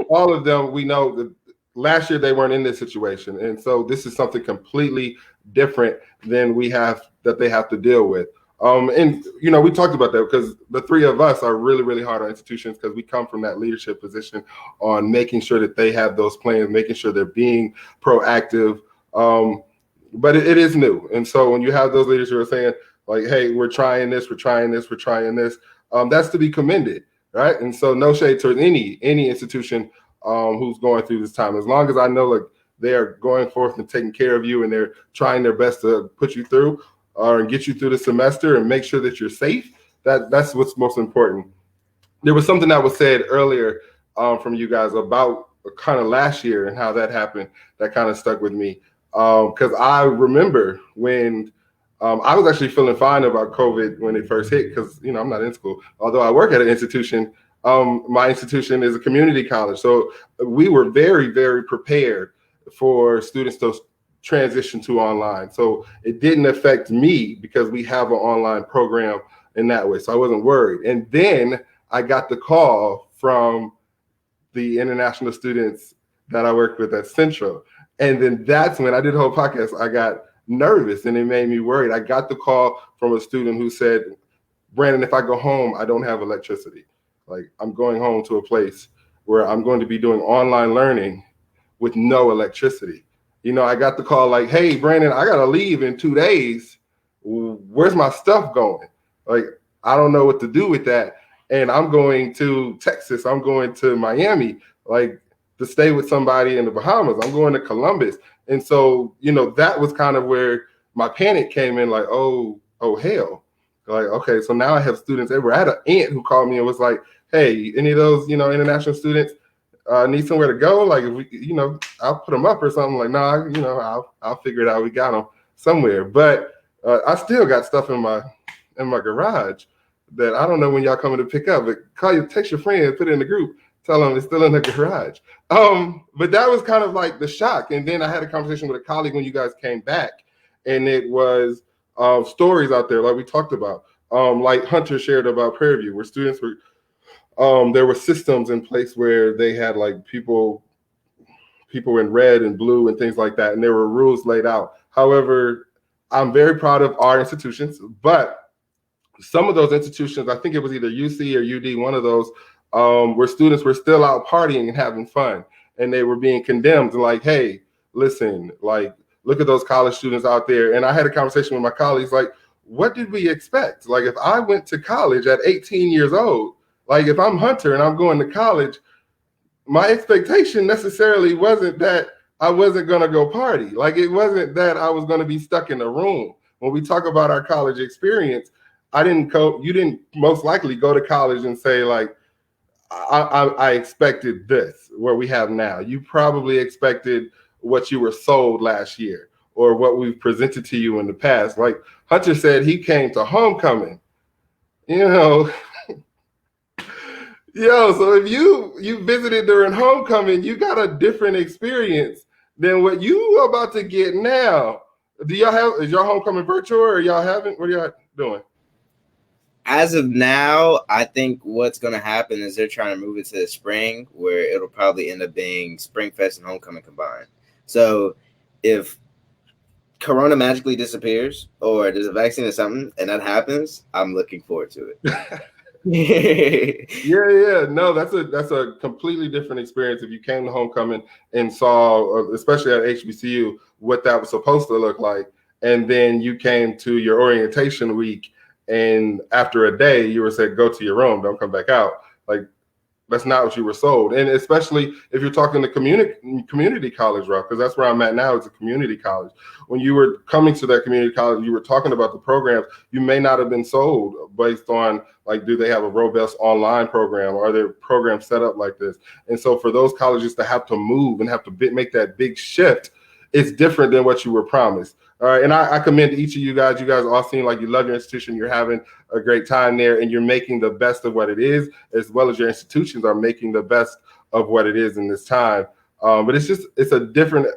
all of them, we know that last year they weren't in this situation. And so this is something completely different than they have to deal with. And we talked about that because the three of us are really, really hard on institutions because we come from that leadership position on making sure that they have those plans, making sure they're being proactive. But it is new. And so when you have those leaders who are saying like, hey, we're trying this, that's to be commended, right? And so no shade towards any institution who's going through this time. As long as I know, like, they are going forth and taking care of you, and they're trying their best to put you through or get you through the semester and make sure that you're safe. That's what's most important. There was something that was said earlier from you guys about kind of last year and how that happened. That kind of stuck with me because I remember when I was actually feeling fine about COVID when it first hit because, you know, I'm not in school. Although I work at an institution, my institution is a community college. So we were very, very prepared for students to transition to online. So it didn't affect me because we have an online program in that way. So I wasn't worried. And then I got the call from the international students that I worked with at Central. And then that's when I did the whole podcast. I got nervous and it made me worried. I got the call from a student who said, Brandon, if I go home, I don't have electricity. Like, I'm going home to a place where I'm going to be doing online learning with no electricity. You know, I got the call like, hey, Brandon, I got to leave in 2 days. Where's my stuff going? Like, I don't know what to do with that. And I'm going to Texas. I'm going to Miami, like to stay with somebody in the Bahamas. I'm going to Columbus. And so, you know, that was kind of where my panic came in, like, oh, hell. Like, okay, so now I have students everywhere. I had an aunt who called me and was like, hey, any of those, you know, international students need somewhere to go? Like, if we, you know, I'll put them up or something. Like, nah, you know, I'll figure it out. We got them somewhere. But I still got stuff in my garage that I don't know when y'all coming to pick up. But text your friend, put it in the group, tell them it's still in the garage. But that was kind of like the shock. And then I had a conversation with a colleague when you guys came back, and it was stories out there like we talked about, like Hunter shared about Prairie View, where students were, there were systems in place where they had like people in red and blue and things like that, and there were rules laid out. However, I'm very proud of our institutions, but some of those institutions, I think it was either UC or UD, one of those, where students were still out partying and having fun, and they were being condemned like, hey, listen, like, look at those college students out there. And I had a conversation with my colleagues, like, what did we expect? Like, if I went to college at 18 years old, like if I'm Hunter and I'm going to college, my expectation necessarily wasn't that I wasn't going to go party. Like, it wasn't that I was going to be stuck in a room. When we talk about our college experience, you didn't most likely go to college and say like, I expected this, where we have now. You probably expected what you were sold last year or what we've presented to you in the past. Like Hunter said, he came to homecoming, you know. Yo, so if you visited during homecoming, you got a different experience than what you about to get now. Is your homecoming virtual or y'all haven't? What are y'all doing? As of now, I think what's going to happen is they're trying to move it to the spring, where it'll probably end up being Spring Fest and homecoming combined. So if Corona magically disappears or there's a vaccine or something and that happens, I'm looking forward to it. Yeah. No, that's a completely different experience. If you came to homecoming and saw, especially at HBCU, what that was supposed to look like, and then you came to your orientation week, and after a day you were said, go to your room, don't come back out. Like, that's not what you were sold. And especially if you're talking the community college route, because that's where I'm at now, it's a community college. When you were coming to that community college, you were talking about the programs, you may not have been sold based on like, do they have a robust online program? Or are there programs set up like this? And so for those colleges to have to move and have to make that big shift, it's different than what you were promised. All right, and I commend each of you guys. You guys all seem like you love your institution. You're having a great time there, and you're making the best of what it is, as well as your institutions are making the best of what it is in this time. But it's a different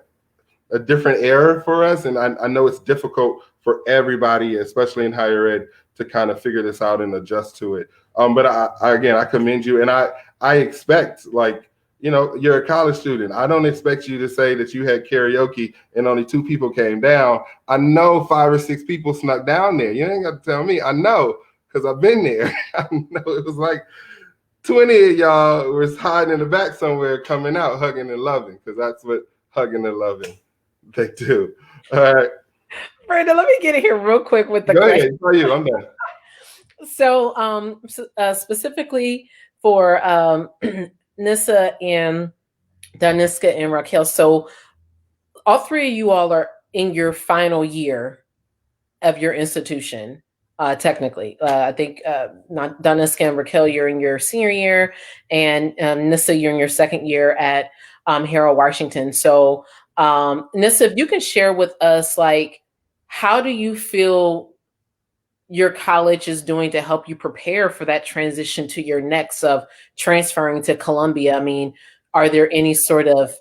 era for us, and I know it's difficult for everybody, especially in higher ed, to kind of figure this out and adjust to it. But I commend you, and I expect, like, you know, you're a college student. I don't expect you to say that you had karaoke and only 2 people came down. I know 5 or 6 people snuck down there. You ain't got to tell me. I know, because I've been there. I know it was like 20 of y'all was hiding in the back somewhere, coming out, hugging and loving, because that's what hugging and loving they do. All right. Brandon, let me get in here real quick with the Go question. ahead. Tell you, I'm done. So specifically for Nissa and Doniska and Raquille. So all three of you all are in your final year of your institution. Technically, I think not Doniska and Raquille, you're in your senior year, and Nissa, you're in your second year at Harold Washington. So, Nissa, if you can share with us, like, how do you feel your college is doing to help you prepare for that transition to your next of transferring to Columbia? I mean, are there any sort of,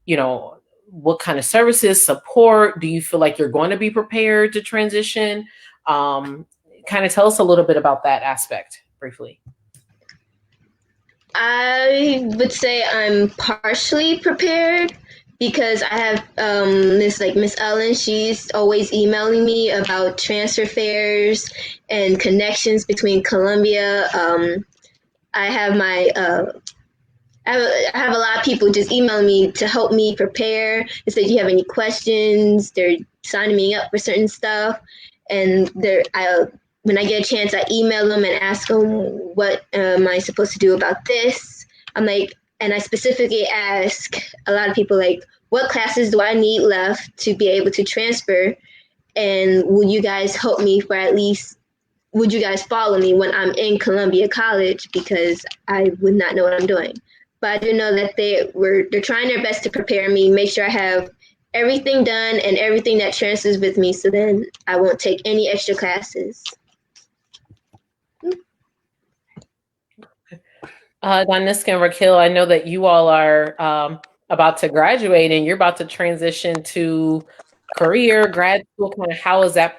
you know, what kind of services, support? Do you feel like you're going to be prepared to transition? Kind of tell us a little bit about that aspect briefly. I would say I'm partially prepared because I have Miss Ellen. She's always emailing me about transfer fairs and connections between Columbia. I have my I have a lot of people just emailing me to help me prepare. They said, "Do you have any questions?" They're signing me up for certain stuff, and when I get a chance, I email them and ask them, "What am I supposed to do about this?" I'm like, and I specifically ask a lot of people, like, "What classes do I need left to be able to transfer? And will you guys help me for at least? Would you guys follow me when I'm in Columbia College, because I would not know what I'm doing?" But I do know that they're trying their best to prepare me, make sure I have everything done and everything that transfers with me, so then I won't take any extra classes. Doniska and Raquille, I know that you all are about to graduate and you're about to transition to career, grad school. Kind of how is that?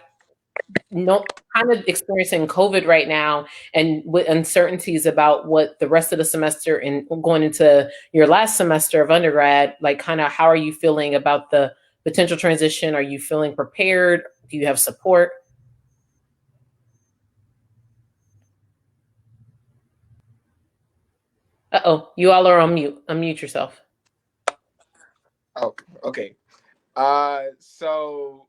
No, kind of experiencing COVID right now, and with uncertainties about what the rest of the semester and going into your last semester of undergrad. Like, kind of how are you feeling about the potential transition? Are you feeling prepared? Do you have support? Uh-oh, you all are on mute. Unmute yourself. Oh, okay. So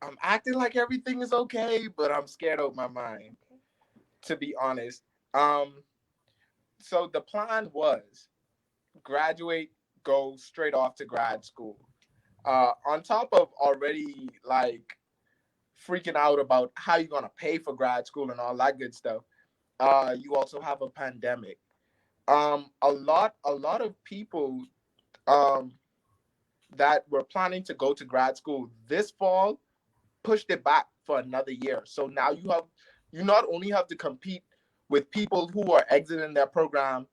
I'm acting like everything is okay, but I'm scared out of my mind, to be honest. So the plan was graduate, go straight off to grad school. On top of already like freaking out about how you're gonna pay for grad school and all that good stuff, you also have a pandemic. A lot of people um, that were planning to go to grad school this fall pushed it back for another year. So now you not only have to compete with people who are exiting their program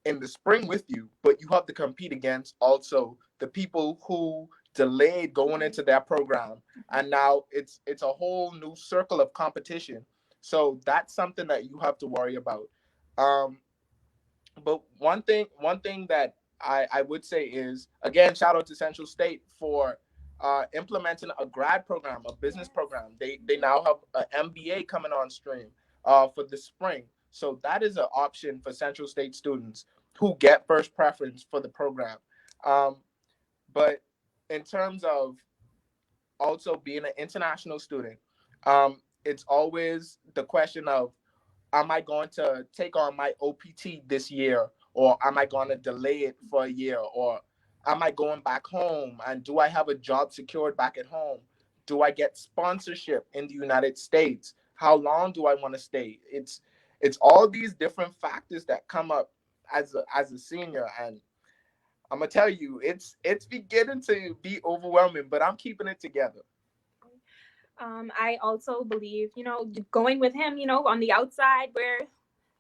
in the spring with you, but you have to compete against also the people who delayed going into their program, and now it's a whole new circle of competition. So that's something that you have to worry about. Um, but one thing that I would say is, again, shout out to Central State for implementing a grad program, a business program. They now have an MBA coming on stream for the spring. So that is an option for Central State students who get first preference for the program. Um, but in terms of also being an international student, it's always the question of, am I going to take on my OPT this year, or am I going to delay it for a year, or am I going back home, and do I have a job secured back at home? Do I get sponsorship in the United States? How long do I want to stay? It's all these different factors that come up as a senior, and I'm gonna tell you, it's beginning to be overwhelming, but I'm keeping it together. I also believe, going with him, on the outside, we're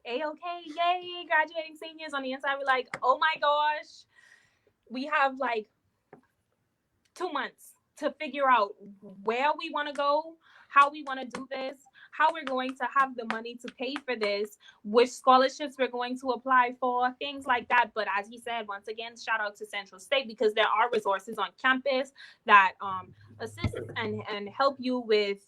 A-okay, yay, graduating seniors. On the inside, we're like, oh my gosh, we have like 2 months to figure out where we want to go, how we want to do this, how we're going to have the money to pay for this, which scholarships we're going to apply for, things like that. But as he said, once again, shout out to Central State, because there are resources on campus that assist and help you with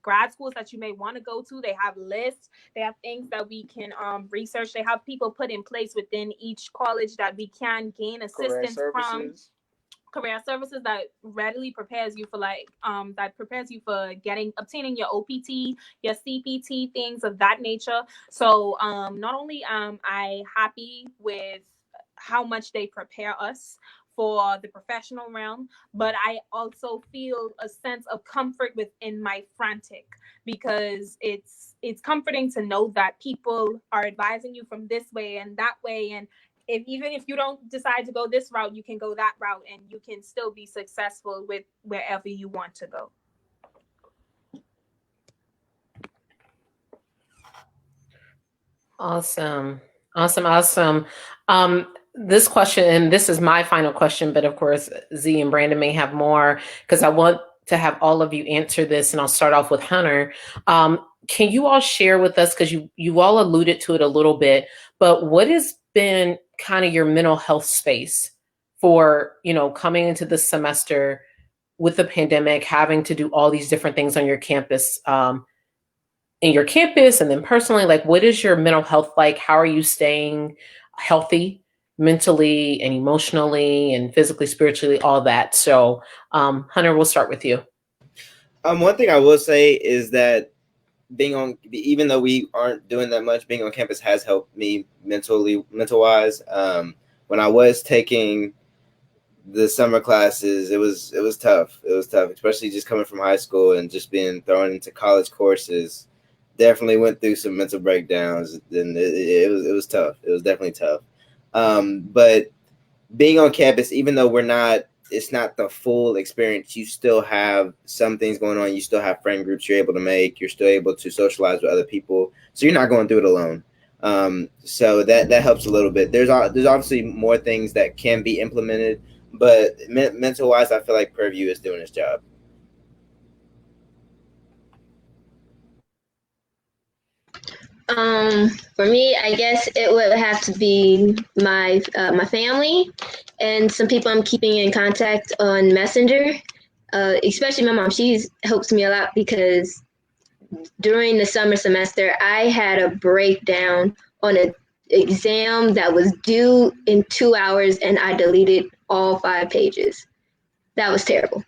grad schools that you may want to go to. They have lists. They have things that we can research. They have people put in place within each college that we can gain assistance from. Career services that readily prepares you for obtaining your OPT, your CPT, things of that nature. So not only am I happy with how much they prepare us for the professional realm, but I also feel a sense of comfort within my frantic, because it's comforting to know that people are advising you from this way and that way, and even if you don't decide to go this route, you can go that route and you can still be successful with wherever you want to go. Awesome. Awesome. This question, and this is my final question, but of course, Z and Brandon may have more, because I want to have all of you answer this, and I'll start off with Hunter. Can you all share with us, because you all alluded to it a little bit, but what has been kind of your mental health space for, coming into this semester with the pandemic, having to do all these different things on your campus, in your campus, and then personally, like, what is your mental health like? How are you staying healthy mentally and emotionally and physically, spiritually, all that? So, Hunter, we'll start with you. One thing I will say is that even though we aren't doing that much, being on campus has helped me mental wise. When I was taking the summer classes, it was tough. It was tough, especially just coming from high school and just being thrown into college courses. Definitely went through some mental breakdowns, and it was tough. It was definitely tough. But being on campus, even though it's not the full experience, you still have some things going on. You still have friend groups you're able to make. You're still able to socialize with other people. So you're not going through it alone. So that helps a little bit. There's obviously more things that can be implemented, but mental wise, I feel like Purview is doing its job. For me, I guess it would have to be my family and some people I'm keeping in contact on Messenger. Especially my mom. She helps me a lot, because during the summer semester, I had a breakdown on an exam that was due in 2 hours, and I deleted all 5 pages. That was terrible.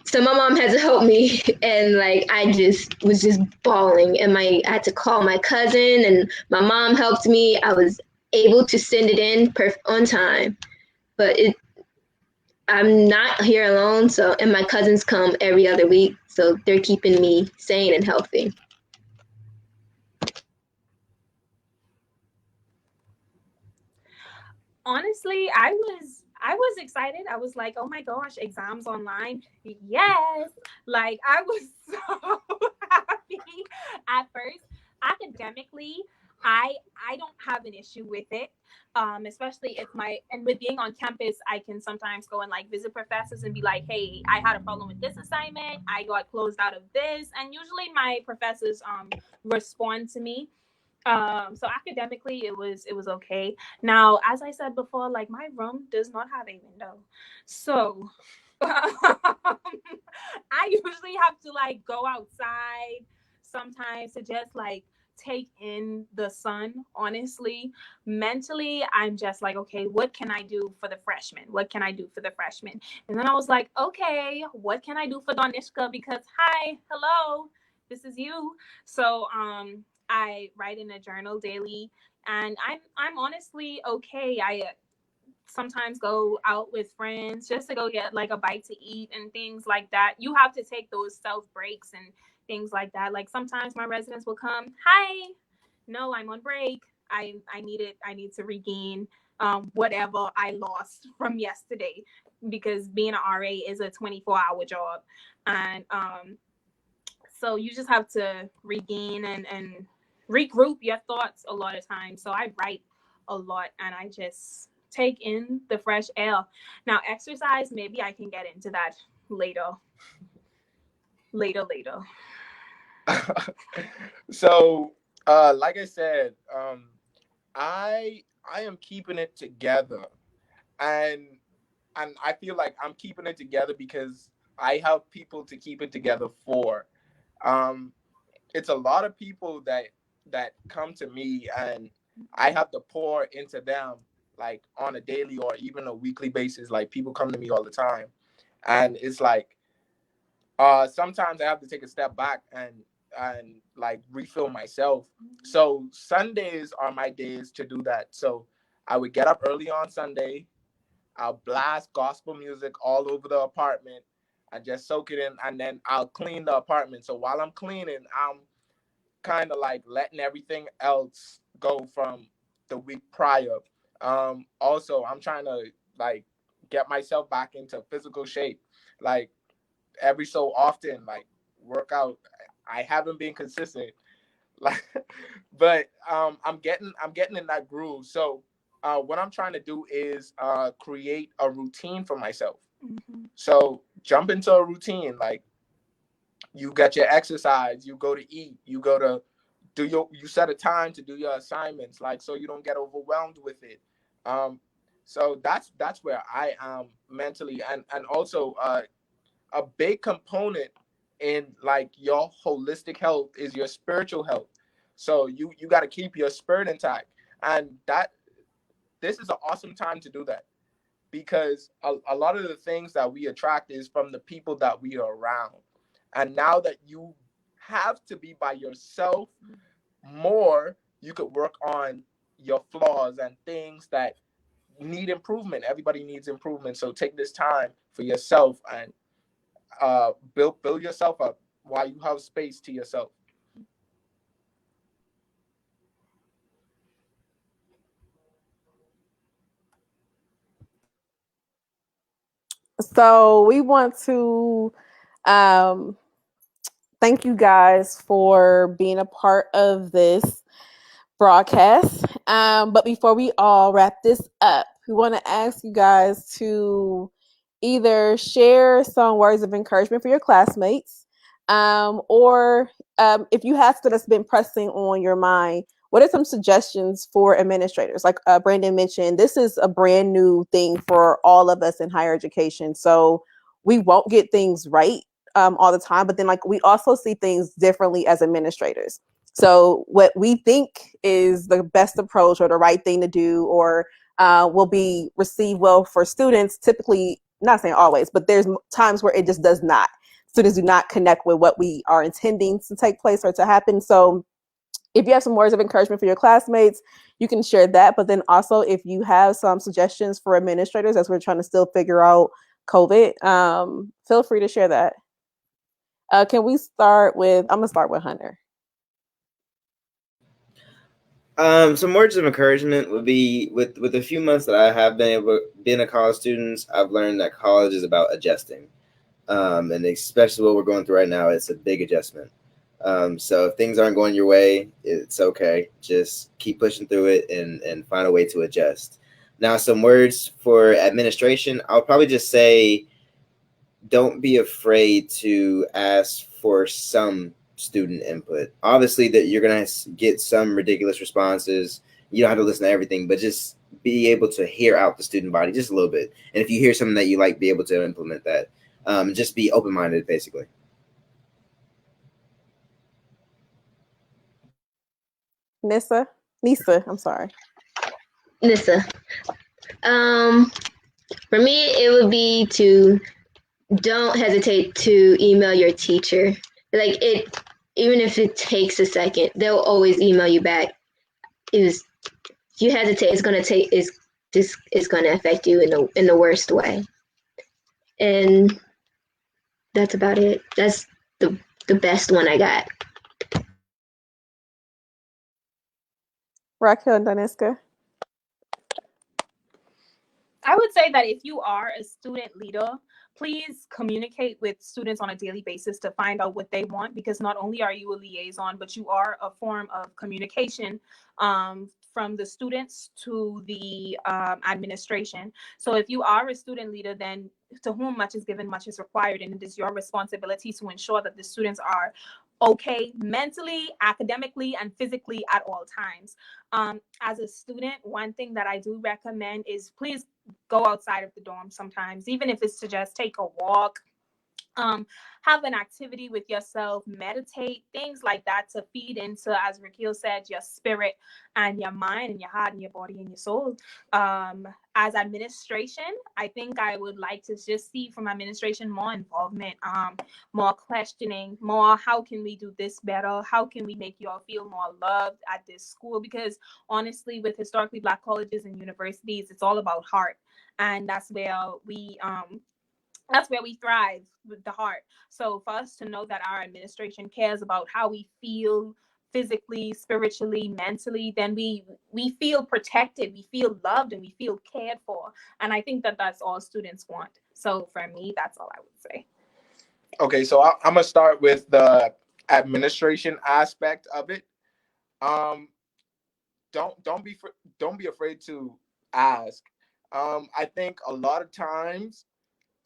So my mom had to help me, and I just was just bawling, and I had to call my cousin, and my mom helped me. I was able to send it in on time, but I'm not here alone. So, and my cousins come every other week, so they're keeping me sane and healthy. Honestly, I was excited. I was like, oh my gosh, exams online. Yes. I was so happy at first. Academically, I don't have an issue with it. Especially and with being on campus, I can sometimes go and visit professors and be like, hey, I had a problem with this assignment. I got closed out of this. And usually my professors respond to me. So academically it was okay. Now, as I said before, my room does not have a window, so I usually have to go outside sometimes to just take in the sun. Honestly, mentally, I'm just like, okay, what can I do for the freshmen? And then I was like, okay, what can I do for Doniska? Because hi, hello, this is you. So I write in a journal daily, and I'm honestly okay. I sometimes go out with friends just to go get a bite to eat and things like that. You have to take those self breaks and things like that. Sometimes my residents will come, hi, no, I'm on break. I need to regain whatever I lost from yesterday, because being an RA is a 24-hour job, and so you just have to regain and regroup your thoughts a lot of times. So I write a lot, and I just take in the fresh air. Now, exercise, maybe I can get into that later. So, like I said, I am keeping it together, and I feel like I'm keeping it together because I have people to keep it together for. It's a lot of people that come to me, and I have to pour into them on a daily or even a weekly basis. People come to me all the time, and it's sometimes I have to take a step back and refill myself. So Sundays are my days to do that. So I would get up early on Sunday, I'll blast gospel music all over the apartment. I just soak it in, and then I'll clean the apartment. So while I'm cleaning, I'm kind of like letting everything else go from the week prior. Also, I'm trying to like get myself back into physical shape, like every so often, like work out. I haven't been consistent, like, but I'm getting in that groove. So what I'm trying to do is create a routine for myself. So jump into a routine, like you get your exercise, you go to eat, you go to you set a time to do your assignments, like so you don't get overwhelmed with it. um so that's where I am mentally, and also a big component in like your holistic health is your spiritual health. So you got to keep your spirit intact, and that this is an awesome time to do that, because a lot of the things that we attract is from the people that we are around. And now that you have to be by yourself more, you could work on your flaws and things that need improvement. Everybody needs improvement. So take this time for yourself and build yourself up while you have space to yourself. So we want to um, thank you guys for being a part of this broadcast. But before we all wrap this up, we want to ask you guys to either share some words of encouragement for your classmates, or if you have stuff that's been pressing on your mind, what are some suggestions for administrators? Like Brandon mentioned, this is a brand new thing for all of us in higher education. So we won't get things right all the time, but then like we also see things differently as administrators. So what we think is the best approach or the right thing to do, or will be received well for students, typically, not saying always, but there's times where it just does not. Students do not connect with what we are intending to take place or to happen. So if you have some words of encouragement for your classmates, you can share that. But then also, if you have some suggestions for administrators as we're trying to still figure out COVID, feel free to share that. Can we start with, I'm going to start with Hunter. Some words of encouragement would be with a few months that I have been able being a college student. I've learned that college is about adjusting, and especially what we're going through right now, it's a big adjustment. So if things aren't going your way, it's okay. Just keep pushing through it and find a way to adjust. Now, some words for administration, I'll probably just say, don't be afraid to ask for some student input. Obviously, that you're gonna get some ridiculous responses. You don't have to listen to everything, but just be able to hear out the student body just a little bit. And if you hear something that you like, be able to implement that. Just be open minded, basically. Nisa, I'm sorry. Nissa. For me, it would be to don't hesitate to email your teacher. Like it, even if it takes a second, they'll always email you back. If you hesitate, it's gonna affect you in the worst way. And that's about it. That's the best one I got. Raquille and Doniska. I would say that if you are a student leader, please communicate with students on a daily basis to find out what they want, because not only are you a liaison, but you are a form of communication from the students to the administration. So if you are a student leader, then to whom much is given, much is required. And it is your responsibility to ensure that the students are okay mentally, academically, and physically at all times. As a student, one thing that I do recommend is please go outside of the dorm sometimes, even if it's to just take a walk, Have an activity with yourself, meditate, things like that to feed into, as Raquille said, your spirit and your mind and your heart and your body and your soul. As administration, I think I would like to just see from administration more involvement, more questioning, more how can we do this better? How can we make you all feel more loved at this school? Because honestly, with historically Black colleges and universities, it's all about heart. And that's where we thrive, with the heart. So for us to know that our administration cares about how we feel physically, spiritually, mentally, then we feel protected, we feel loved, and we feel cared for. And I think that that's all students want. So for me, that's all I would say. Okay, so I'm gonna start with the administration aspect of it. Um, don't be afraid to ask. I think a lot of times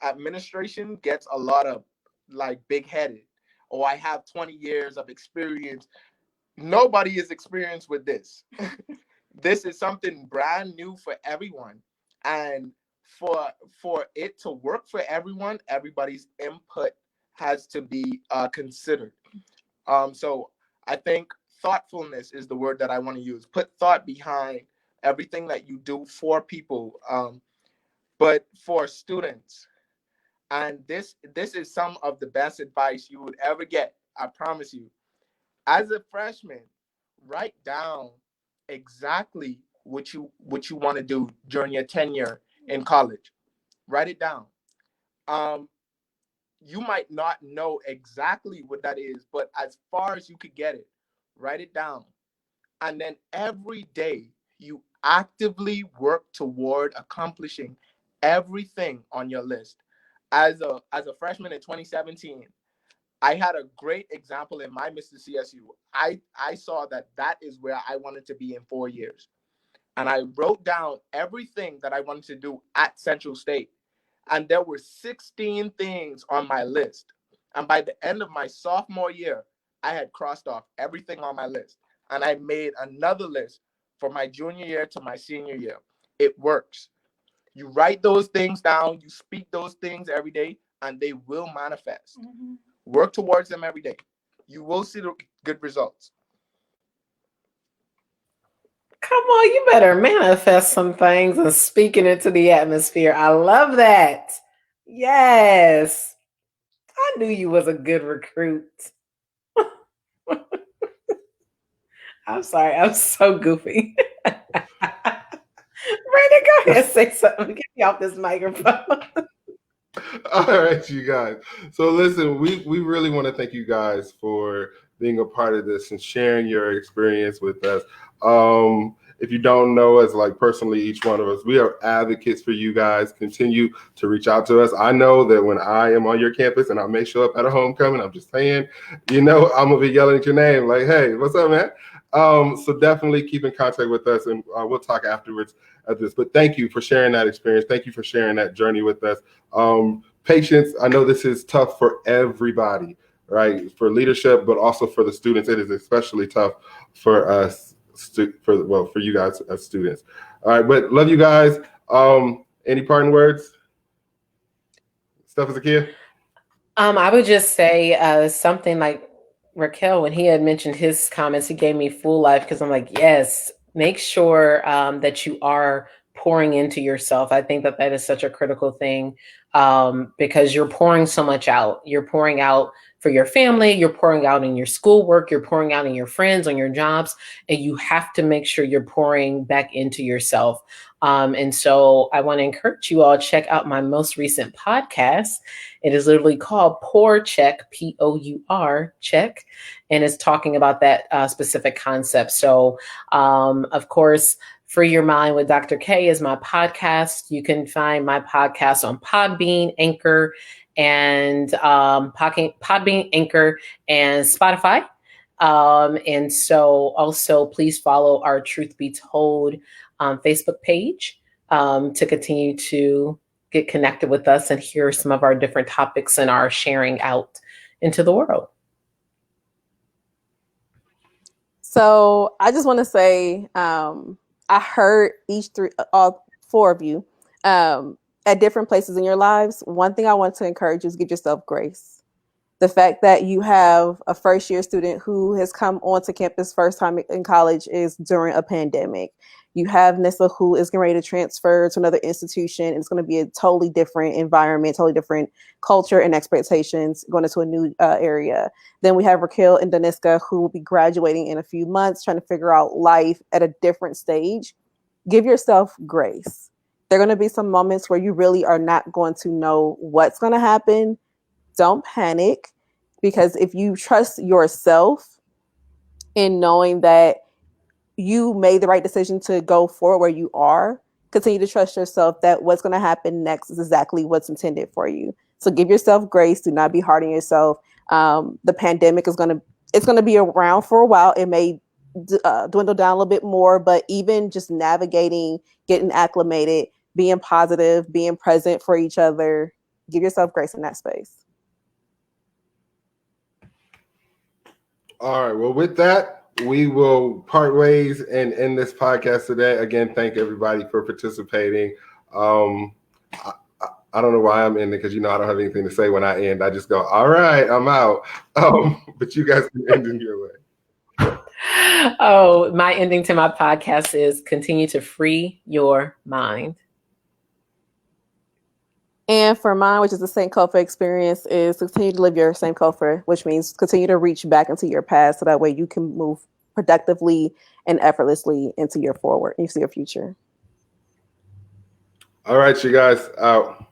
administration gets a lot of like big headed. Oh, I have 20 years of experience. Nobody is experienced with this. This is something brand new for everyone, and for it to work for everyone, everybody's input has to be considered. So I think thoughtfulness is the word that I want to use. Put thought behind everything that you do for people, but for students. And this is some of the best advice you would ever get. I promise you. As a freshman, write down exactly what you want to do during your tenure in college. Write it down. Um, you might not know exactly what that is, but as far as you could get it, write it down. And then every day you actively work toward accomplishing everything on your list. As a freshman in 2017, I had a great example in my Mr. CSU. I saw that that is where I wanted to be in 4 years. And I wrote down everything that I wanted to do at Central State. And there were 16 things on my list. And by the end of my sophomore year, I had crossed off everything on my list. And I made another list for my junior year to my senior year. It works. You write those things down, you speak those things every day, and they will manifest. Mm-hmm. Work towards them every day. You will see the good results. Come on, you better manifest some things and speak it into the atmosphere. I love that. Yes. I knew you was a good recruit. I'm sorry, I'm so goofy. Brandon, go ahead, say something. Get me off this microphone. All right, you guys. So listen, we really want to thank you guys for being a part of this and sharing your experience with us. If you don't know us, like personally, each one of us, we are advocates for you guys. Continue to reach out to us. I know that when I am on your campus and I may show up at a homecoming, I'm just saying, I'm gonna be yelling at your name like, "Hey, what's up, man?" So definitely keep in contact with us, and we'll talk afterwards at this. But thank you for sharing that experience. Thank you for sharing that journey with us. Patience, I know this is tough for everybody, right? For leadership, but also for the students. It is especially tough for us, for you guys as students. All right, but love you guys. Any parting words? Steph Zakia? I would just say something like Raquel, when he had mentioned his comments, he gave me full life because I'm like, yes, make sure that you are pouring into yourself. I think that that is such a critical thing because you're pouring so much out. You're pouring out for your family, you're pouring out in your schoolwork, you're pouring out in your friends, on your jobs, and you have to make sure you're pouring back into yourself. And so I want to encourage you all, check out my most recent podcast. It is literally called Pour Check, Pour Check, and it's talking about that specific concept. So, of course, Free Your Mind with Dr. K is my podcast. You can find my podcast on Podbean, Anchor, and Podbean, Anchor, and Spotify. And so also please follow our Truth Be Told Facebook page to continue to get connected with us and hear some of our different topics and our sharing out into the world. So I just want to say, I heard all four of you at different places in your lives, one thing I want to encourage you is give yourself grace. The fact that you have a first year student who has come onto campus first time in college is during a pandemic. You have Nissa who is getting ready to transfer to another institution. And it's going to be a totally different environment, totally different culture and expectations going into a new area. Then we have Raquille and Doniska who will be graduating in a few months, trying to figure out life at a different stage. Give yourself grace. There are going to be some moments where you really are not going to know what's going to happen. Don't panic, because if you trust yourself in knowing that you made the right decision to go forward where you are, continue to trust yourself that what's going to happen next is exactly what's intended for you. So give yourself grace. Do not be hard on yourself. The pandemic is going to be around for a while. It may dwindle down a little bit more, but even just navigating, getting acclimated, being positive, being present for each other, give yourself grace in that space. All right. Well, with that, we will part ways and end this podcast today. Again, thank everybody for participating. I don't know why I'm ending, because I don't have anything to say when I end. I just go, all right, I'm out. But you guys can end in your way. Oh, my ending to my podcast is continue to free your mind. And for mine, which is the Sankofa experience, is continue to live your Sankofa, which means continue to reach back into your past so that way you can move productively and effortlessly into your future. All right, you guys, out.